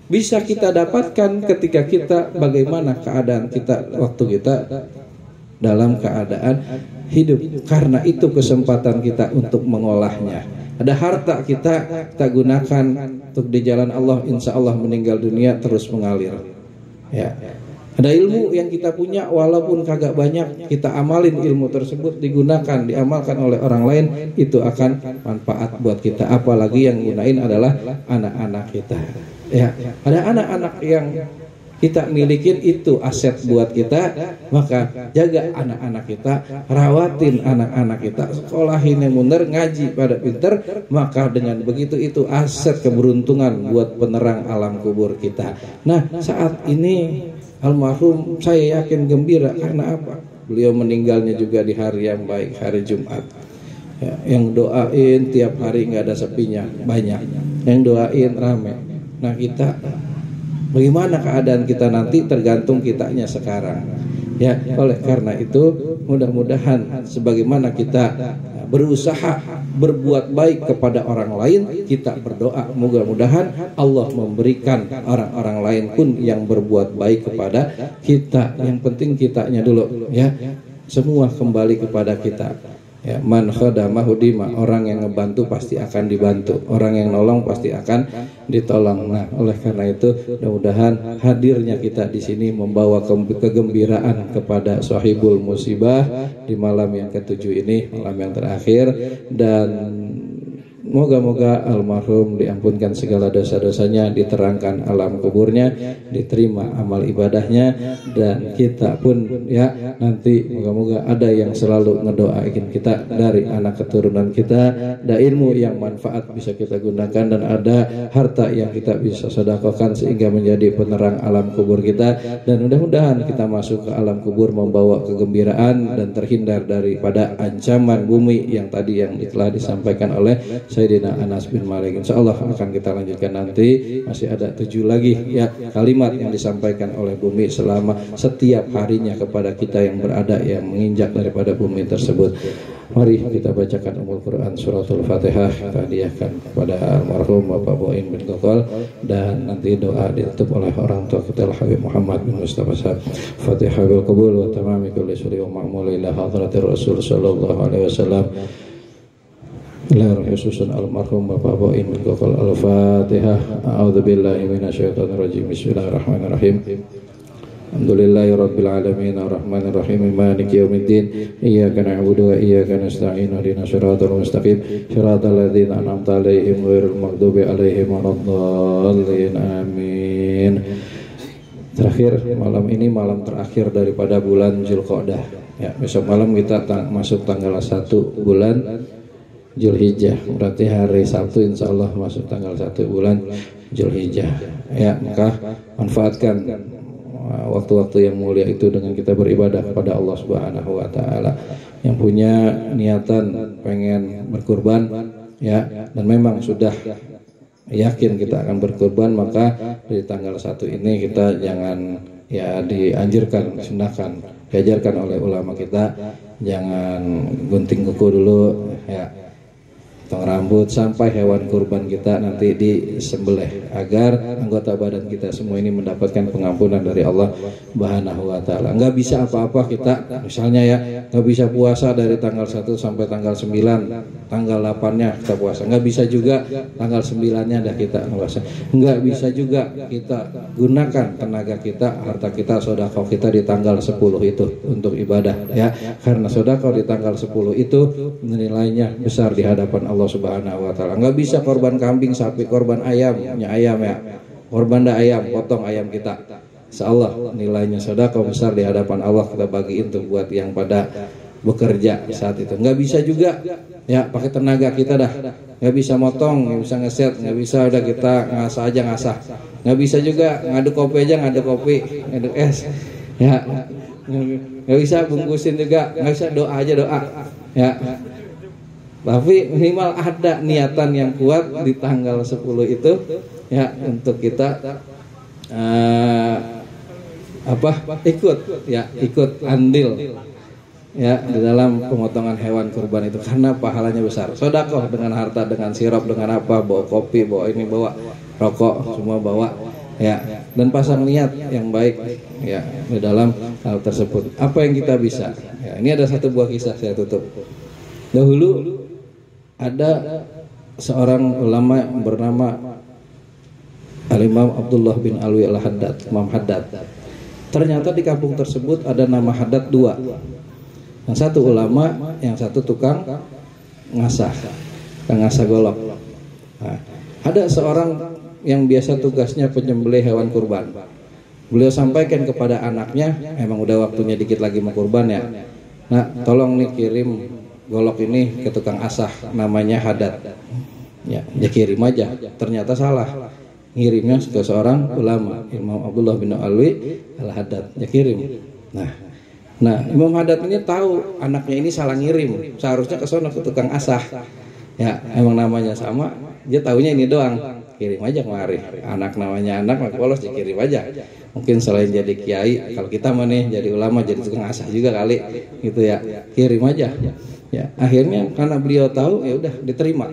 bisa kita dapatkan ketika kita bagaimana keadaan kita waktu kita dalam keadaan hidup. Karena itu kesempatan kita untuk mengolahnya. Ada harta kita gunakan untuk di jalan Allah, insya Allah meninggal dunia terus mengalir. Ya. Ada ilmu yang kita punya, walaupun kagak banyak, kita amalin ilmu tersebut, digunakan, diamalkan oleh orang lain, itu akan manfaat buat kita. Apalagi yang gunain adalah anak-anak kita. Ya, ada anak-anak yang kita milikin, itu aset buat kita. Maka jaga anak-anak kita, rawatin anak-anak kita, sekolahin yang benar, ngaji pada pinter. Maka dengan begitu itu aset keberuntungan buat penerang alam kubur kita. Nah, saat ini almarhum saya yakin gembira, karena apa? Beliau meninggalnya juga di hari yang baik, hari Jumat. Ya, yang doain tiap hari nggak ada sepinya, banyak. Yang doain rame. Nah, kita bagaimana keadaan kita nanti tergantung kitanya sekarang. Ya, oleh karena itu mudah-mudahan sebagaimana kita berusaha berbuat baik kepada orang lain, kita berdoa mudah-mudahan Allah memberikan orang-orang lain pun yang berbuat baik kepada kita. Yang penting kitanya dulu, ya. Semua kembali kepada kita. Ya, man khadamahu dima, orang yang ngebantu pasti akan dibantu, orang yang nolong pasti akan ditolong. Nah, oleh karena itu mudah-mudahan hadirnya kita di sini membawa kegembiraan kepada sahibul musibah di malam yang ke-7 ini, malam yang terakhir, dan moga-moga almarhum diampunkan segala dosa-dosanya, diterangkan alam kuburnya, diterima amal ibadahnya, dan kita pun ya nanti moga-moga ada yang selalu ngedoain kita dari anak keturunan kita, ada ilmu yang manfaat bisa kita gunakan, dan ada harta yang kita bisa sedekahkan sehingga menjadi penerang alam kubur kita. Dan mudah-mudahan kita masuk ke alam kubur membawa kegembiraan dan terhindar daripada ancaman bumi yang tadi yang telah disampaikan oleh Sayyidina Anas bin Malik. Insyaallah akan kita lanjutkan nanti. Masih ada 7 lagi ya kalimat yang disampaikan oleh bumi selama setiap harinya kepada kita yang berada yang menginjak daripada bumi tersebut. Mari kita bacakan Ummul Quran suratul Fatihah, hadiahkan kepada almarhum Bapak Boin bin Kokol, dan nanti doa ditutup oleh orang tua kita Habib Muhammad bin Mustafa Sahab. Fatihah bil qabul wa tamami kulli syuri wa ma'mul ila hadratir Rasul sallallahu alaihi wasallam. Khususan almarhum Bapak Boin bin Kokol. Al-Fatihah. A'udzubillahi minasyaitonirrajim. Bismillahirrahmanirrahim. Alhamdulillahirabbil alamin arrahmanir rahim maliki yaumiddin iyyaka na'budu wa iyyaka nasta'in ihdinas siratal mustaqim siratal ladzina an'amta 'alaihim ghairil maghdubi 'alaihim waladdallin amin. Terakhir malam ini malam terakhir daripada bulan Zulqa'dah. Ya, besok malam kita masuk tanggal 1 bulan Zulhijjah, berarti hari Sabtu insyaallah masuk tanggal 1 bulan Zulhijjah. Ya, maka manfaatkan waktu-waktu yang mulia itu dengan kita beribadah kepada Allah Subhanahu wa taala. Yang punya niatan pengen berkurban ya, dan memang sudah yakin kita akan berkurban, maka di tanggal 1 ini kita jangan ya dianjurkan, sunahkan, diajarkan oleh ulama kita jangan gunting kuku dulu ya, potong rambut sampai hewan kurban kita nanti disembelih, agar anggota badan kita semua ini mendapatkan pengampunan dari Allah Subhanahu wa taala. Enggak bisa apa-apa kita, misalnya ya, enggak bisa puasa dari tanggal 1 sampai tanggal 9, tanggal 8-nya kita puasa. Enggak bisa juga tanggal 9-nya dah kita puasa. Enggak bisa juga kita gunakan tenaga kita, harta kita, sedekah kita di tanggal 10 itu untuk ibadah ya. Karena sedekah di tanggal 10 itu nilainya besar di hadapan Allah Subhanahu wa taala. Enggak bisa korban kambing, sapi, korban ayam, ayam ya. Korban ayam, potong ayam kita. Insyaallah nilainya sedekah besar di hadapan Allah, kita bagiin tuh buat yang pada bekerja saat itu. Enggak bisa juga ya pakai tenaga kita dah. Enggak bisa motong, enggak bisa ngeset, enggak bisa udah kita ngasah aja ngasah. Enggak bisa juga ngaduk kopi aja ngaduk kopi, ngaduk es. Ya. Enggak bisa bungkusin juga, enggak bisa doa aja doa. Ya. Tapi minimal ada niatan yang kuat di tanggal 10 itu ya, untuk kita ikut andil ya di dalam pemotongan hewan kurban itu, karena pahalanya besar. Sedekah dengan harta, dengan sirop, dengan apa, bawa kopi, bawa ini, bawa rokok, semua bawa ya, dan pasang niat yang baik ya di dalam hal tersebut. Apa yang kita bisa ya, ini ada satu buah kisah saya tutup. Dahulu ada seorang ulama bernama Al-Imam Abdullah bin Alwi Al-Haddad, Imam Haddad. Ternyata di kampung tersebut ada nama Haddad 2. Yang satu ulama, yang satu tukang ngasah golok. Nah, ada seorang yang biasa tugasnya penyembelih hewan kurban. Beliau sampaikan kepada anaknya, emang udah waktunya dikit lagi mau kurban ya. Nah, tolong nih kirim golok ini ke tukang asah namanya Haddad. Ya, dia kirim aja. Ternyata salah. Ngirimnya ke seorang ulama, Imam Abdullah bin Alwi Al-Haddad. Dia kirim. Nah, Imam Haddad ini tahu anaknya ini salah ngirim. Seharusnya ke sono ke tukang asah. Ya, emang namanya sama. Dia taunya ini doang. kirim aja kemari. Anak namanya anak, maka polos dikirim aja. Mungkin selain jadi kiai, kalau kita mah nih jadi ulama, jadi tukang asah juga kali, gitu ya. Kirim aja. Ya, akhirnya karena beliau tahu, ya udah diterima.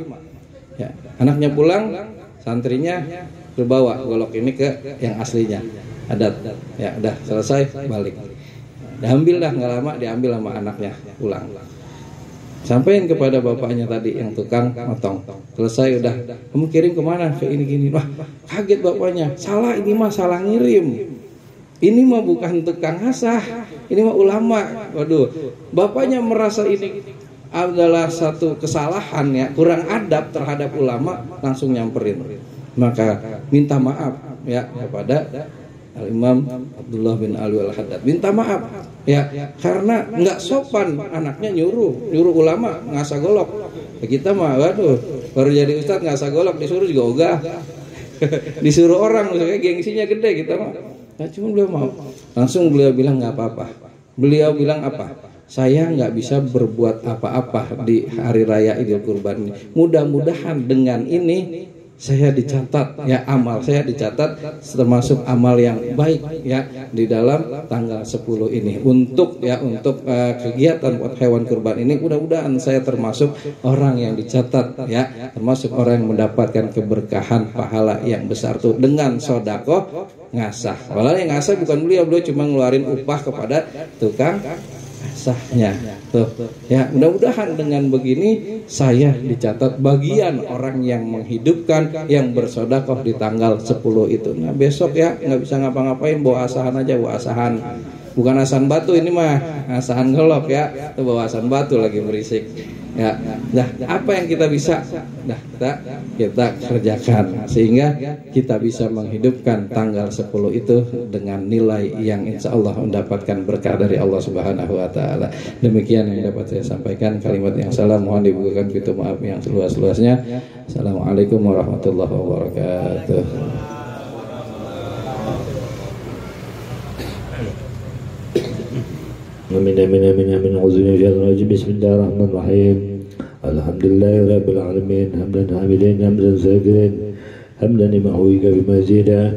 Ya, anaknya pulang, santrinya berbawa golok ini ke yang aslinya. Adat. Ya, udah selesai, balik. Diambil dah, nggak lama diambil sama anaknya pulang. Sampaikan kepada bapaknya tadi yang tukang motong. Selesai udah, kamu kirim kemana? Ke ini gini. Wah, kaget bapaknya. Salah, ini mah salah ngirim. Ini mah bukan tukang asah, ini mah ulama. Waduh, bapaknya merasa ini adalah satu kesalahan ya, kurang adab terhadap ulama, langsung nyamperin. Maka minta maaf ya kepada Al-Imam Abdullah bin Alwi Al-Haddad, minta maaf ya karena nggak sopan anaknya nyuruh ulama ngasah golok. Ya, kita mah waduh baru jadi ustadz ngasah golok disuruh juga ogah. Disuruh orang misalnya gengsinya gede kita mah. Nah, cuma beliau mau. Langsung beliau bilang nggak apa-apa. Beliau bilang apa? Saya nggak bisa berbuat apa-apa di hari raya Idul Kurban ini. Mudah-mudahan dengan ini saya dicatat ya, amal saya dicatat termasuk amal yang baik ya di dalam tanggal 10 ini untuk kegiatan buat hewan kurban ini. Mudah-mudahan saya termasuk orang yang dicatat ya, termasuk orang yang mendapatkan keberkahan pahala yang besar tuh dengan sedekah ngasah. Walau yang ngasah bukan beliau cuma ngeluarin upah kepada tukang sahnya tuh ya. Mudah-mudahan dengan begini saya dicatat bagian orang yang menghidupkan, yang bersedekah di tanggal 10 itu. Nah besok ya nggak bisa ngapa-ngapain, bawa asahan aja, bawa asahan, bukan asahan batu ini mah, asahan golok ya, itu bawa asahan batu lagi berisik ya. Nah apa yang kita bisa kita kerjakan sehingga kita bisa menghidupkan tanggal 10 itu dengan nilai yang insya Allah mendapatkan berkah dari Allah Subhanahu Wa Taala. Demikian yang dapat saya sampaikan. Kalimat yang salah mohon dibukakan pintu maaf yang seluas-luasnya. Assalamualaikum warahmatullahi wabarakatuh. Amin amin amin amin. Bismillahirrahmanirrahim. Alhamdulillahi rabbil alamin. Hamdan hamidin, hamdan zakirin, hamdan ma'uika bimazida.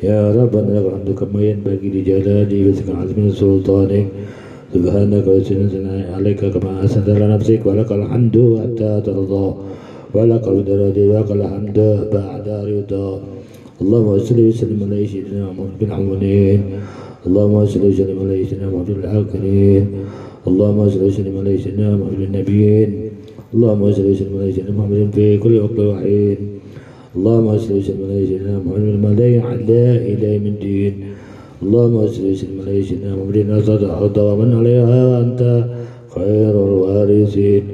Ya Rabbana lakal hamdu kama yanbaghi li jalali wajhika azmin sultanik. Subhanaka wa sanna alaika kama asnata ala nafsik wa lakal hamdu hatta tarda wa lakal daradi wa lakal hamdu ba'da rida. Allahumma salli wa sallim ala sayyidina Muhammad bin Awwanin. Allahumma salli wa sallim ala sayyidina Muhammad bin Akhirin. Allahumma salli wa sallim ala sayyidina Muhammad bin Nabiyyin. Allahumma salli wa sallim ala sayyidina Muhammad fi kulli waqtin wa hin. Allahumma salli wa sallim ala sayyidina Muhammad bin Madai ala ila min. Allahumma salli wa sallim ala sayyidina Muhammad nasada wa man alaiha wa anta khairul warithin.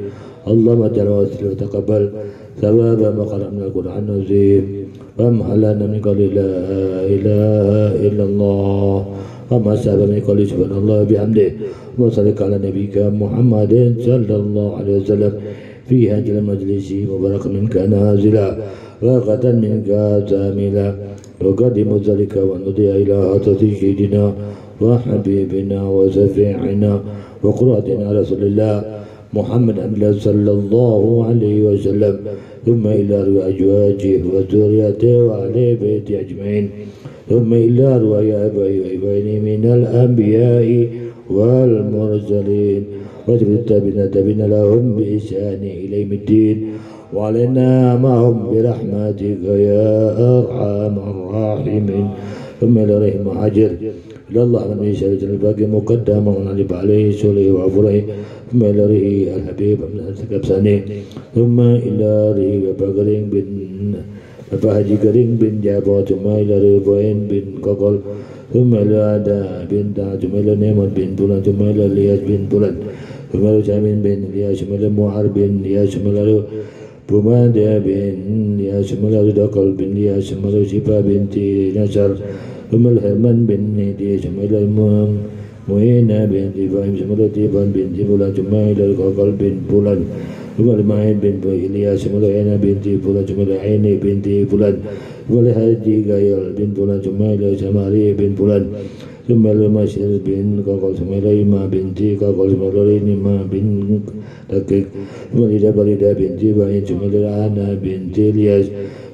Allahumma ta'ala wa taqabbal thawaba ma qara'na al-Qur'an azim. وامحلنا من قول لا إله إلا الله وما سبب من قول سبحان الله بحمده وصلى على نبيك محمد صلى الله عليه وسلم في هذا المجلس مبارك منك نازلا وقد منك زاملا وقدم ذلك ونضي إلى حضرة سيدنا وحبيبنا وشفيعنا وقراتنا رسول الله محمد صلى الله عليه وسلم ثم إلى أرواح أزواجه وذريته وأهل بيته أجمعين ثم إلى أرواح آبائه وإخوانه من الأنبياء والمرسلين وتبين لهم بإحسان إلى يوم الدين وعلينا معهم برحمتك يا أرحم الراحمين ثم إلى رحم حجر إلى الله من يشهد الباقي مقدما ونعرف عليه سوله وعفره ثم إلى ريه الحبيب من الكبساني ثم إلى ريه ببقر بن ببهج كريم بن جابر ثم إلى ريه بوين بن كقل ثم إلى عدا بن دع ثم إلى نعمة بن بلان ثم إلى الياس بن بلان ثم إلى جامين بن الياس ثم إلى معار بن الياس ثم إلى بمادة بن الياس ثم إلى دقل بن الياس ثم إلى شفا بنت نصر ثم الهرمان بن ندي ثم إلى المهينة بن إبراهيم ثم إلى تيبان بن فلان ثم إلى الققل بن فلان ثم المعين بن إلياس ثم إلى عينة بن فلان ثم إلى عيني بن فلان ثم إلى هادي غير بن فلان ثم إلى سماري بن فلان ثم إلى ماشر بن ققل ثم إلى إما بنت ققل ثم إلى إما بن دقيق ثم إلى بريدة بنت إبراهيم ثم إلى عنا بنت إلياس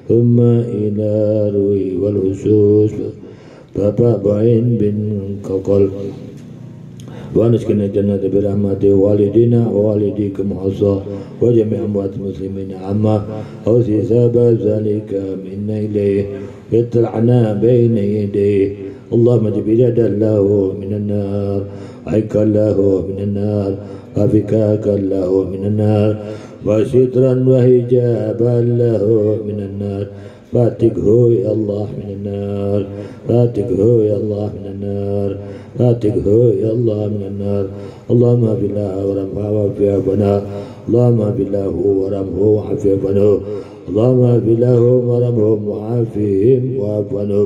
ثم إلى روي والهسوس Bapak Bain bin Kokol wa naskina jannata bi rahmati walidina wa walidikum khassa wa jami' amwat muslimin amma awsi sabab zalika minna ilayhi yatla'na bayna yadayhi Allahumma jibida lahu minan nar aika lahu minan nar afika lahu minan nar wa sitran wa hijaban lahu minan nar فاتقه يا الله من النار فاتقه يا الله من النار فاتقه يا الله من النار اللهم بالله ورحمه وعافيه بنا اللهم بالله ورحمه وعافيه بنا اللهم بالله ورحمه وعافيهم وعافنا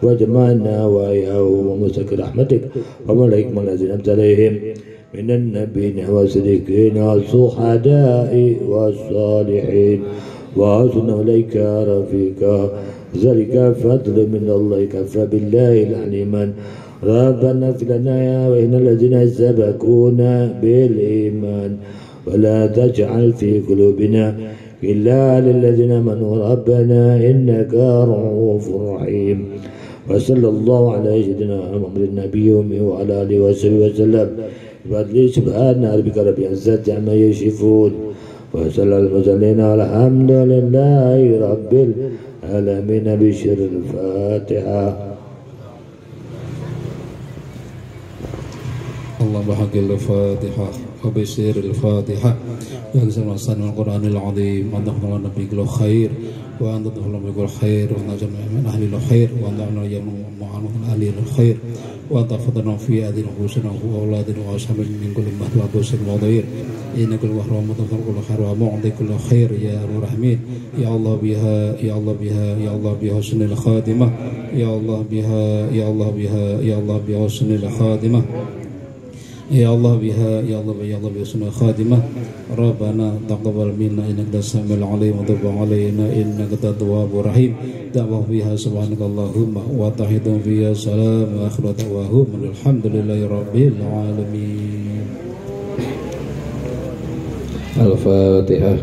واجمعنا وإياهم ومسك رحمتك وملائكة الذين أنعمت عليهم من النبيين والصديقين والشهداء والصالحين وحسن إليك رفيقا ذلك فضل من الله كفى بالله العليما ربنا اغفر لنا وإن الذين سبقونا بالإيمان ولا تجعل في قلوبنا إلا للذين آمنوا ربنا إنك رؤوف رحيم وصلى الله على سيدنا محمد النبي وعلى آله وصحبه وسلم بفضل سبحان ربك رب العزة عما يصفون وصلى المرسلين الحمد لله رب العالمين بشر الفاتحة اللهم حق الفاتحة وبشر الفاتحة وأنزل أحسن القرآن العظيم وأن نحن نبي كل خير وأن تدخل بكل خير وأن نجمع من أهل الخير وأن نعلم يوم معانو من أهل الخير وأن تحفظنا في أهل نفوسنا وأولادنا وأصحاب من كل مهد وأبوس المضير إن كل وحر ومتفر كل خير ومعطي كل خير يا أبو رحمين يا الله بها يا الله بها يا الله بها حسن الخاتمة يا الله بها يا الله بها يا الله بها حسن الخاتمة يا الله بها يا الله يا الله بحسن الخاتمة ربنا تقبل منا إنك أنت السميع العليم وتب علينا إنك أنت التواب الرحيم دعوة فيها سبحانك اللهم وتحيتهم فيها سلام وآخر دعواهم الحمد لله رب العالمين. الفاتحة.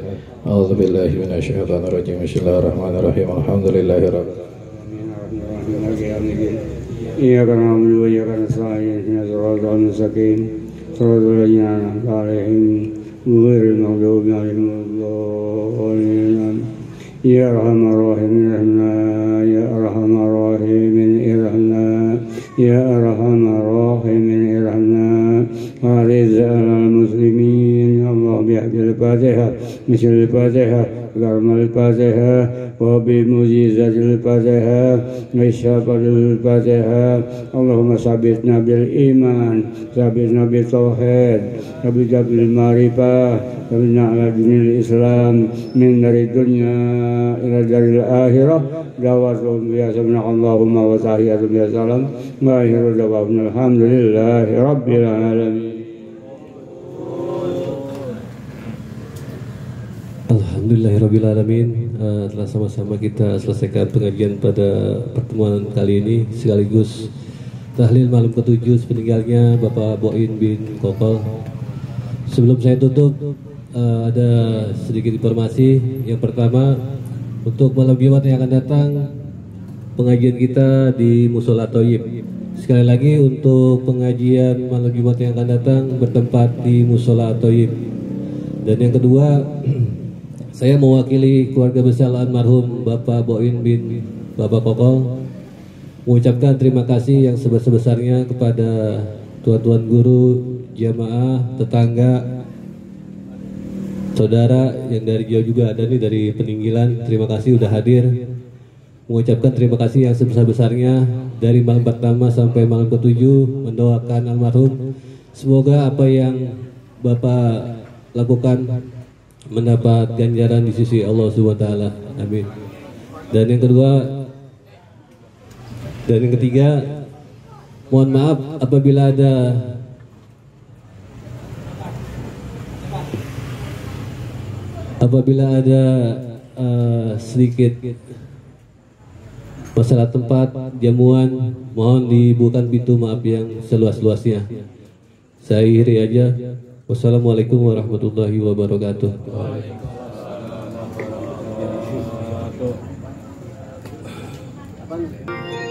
أعوذ بالله من الشيطان الرجيم. بسم الله الرحمن الرحيم. الحمد لله رب العالمين. إياك نعبد وإياك نستعين اهدنا الصراط المستقيم صراط الذين أنعمت عليهم غير المغضوب عليهم ولا الضالين يا أرحم الراحمين ارحمنا يا أرحم الراحمين ارحمنا يا أرحم الراحمين ارحمنا وأعز على المسلمين يا الله بحق الفاتحة مثل الفاتحة كرم الفاتحة وبمعجزة الفاتحة وشفاء الفاتحة اللهم ثبتنا بالإيمان ثبتنا بالتوحيد ثبتنا بالمعرفة ثبتنا على دين الإسلام من دار الدنيا إلى دار الآخرة دعواتهم بها سبحانك اللهم وتحياتهم بها سلام وآخر دعوانا الحمد لله رب العالمين. Alhamdulillahirrabbilalamin. Telah sama-sama kita selesaikan pengajian pada pertemuan kali ini sekaligus tahlil malam ke-7 sepeninggalnya Bapak Boin bin Kokol. Sebelum saya tutup ada sedikit informasi. Yang pertama, untuk malam Jumat yang akan datang pengajian kita di Musola Thayyib. Sekali lagi untuk pengajian malam Jumat yang akan datang bertempat di Musola Thayyib. Dan yang kedua, saya mewakili keluarga besar almarhum Bapak Boin bin Bapak Kokol mengucapkan terima kasih yang sebesar-besarnya kepada tuan-tuan guru, jamaah, tetangga, saudara yang dari jauh juga ada nih dari Peninggilan. Terima kasih udah hadir. Mengucapkan terima kasih yang sebesar-besarnya dari malam pertama sampai malam ke-7, mendoakan almarhum semoga apa yang Bapak lakukan mendapat ganjaran di sisi Allah Subhanahu wa taala. Amin. Dan yang kedua dan yang ketiga, mohon maaf apabila ada sedikit masalah tempat jamuan, mohon dibukakan pintu maaf yang seluas-luasnya. Saya akhiri aja. Wassalamualaikum warahmatullahi wabarakatuh. depan.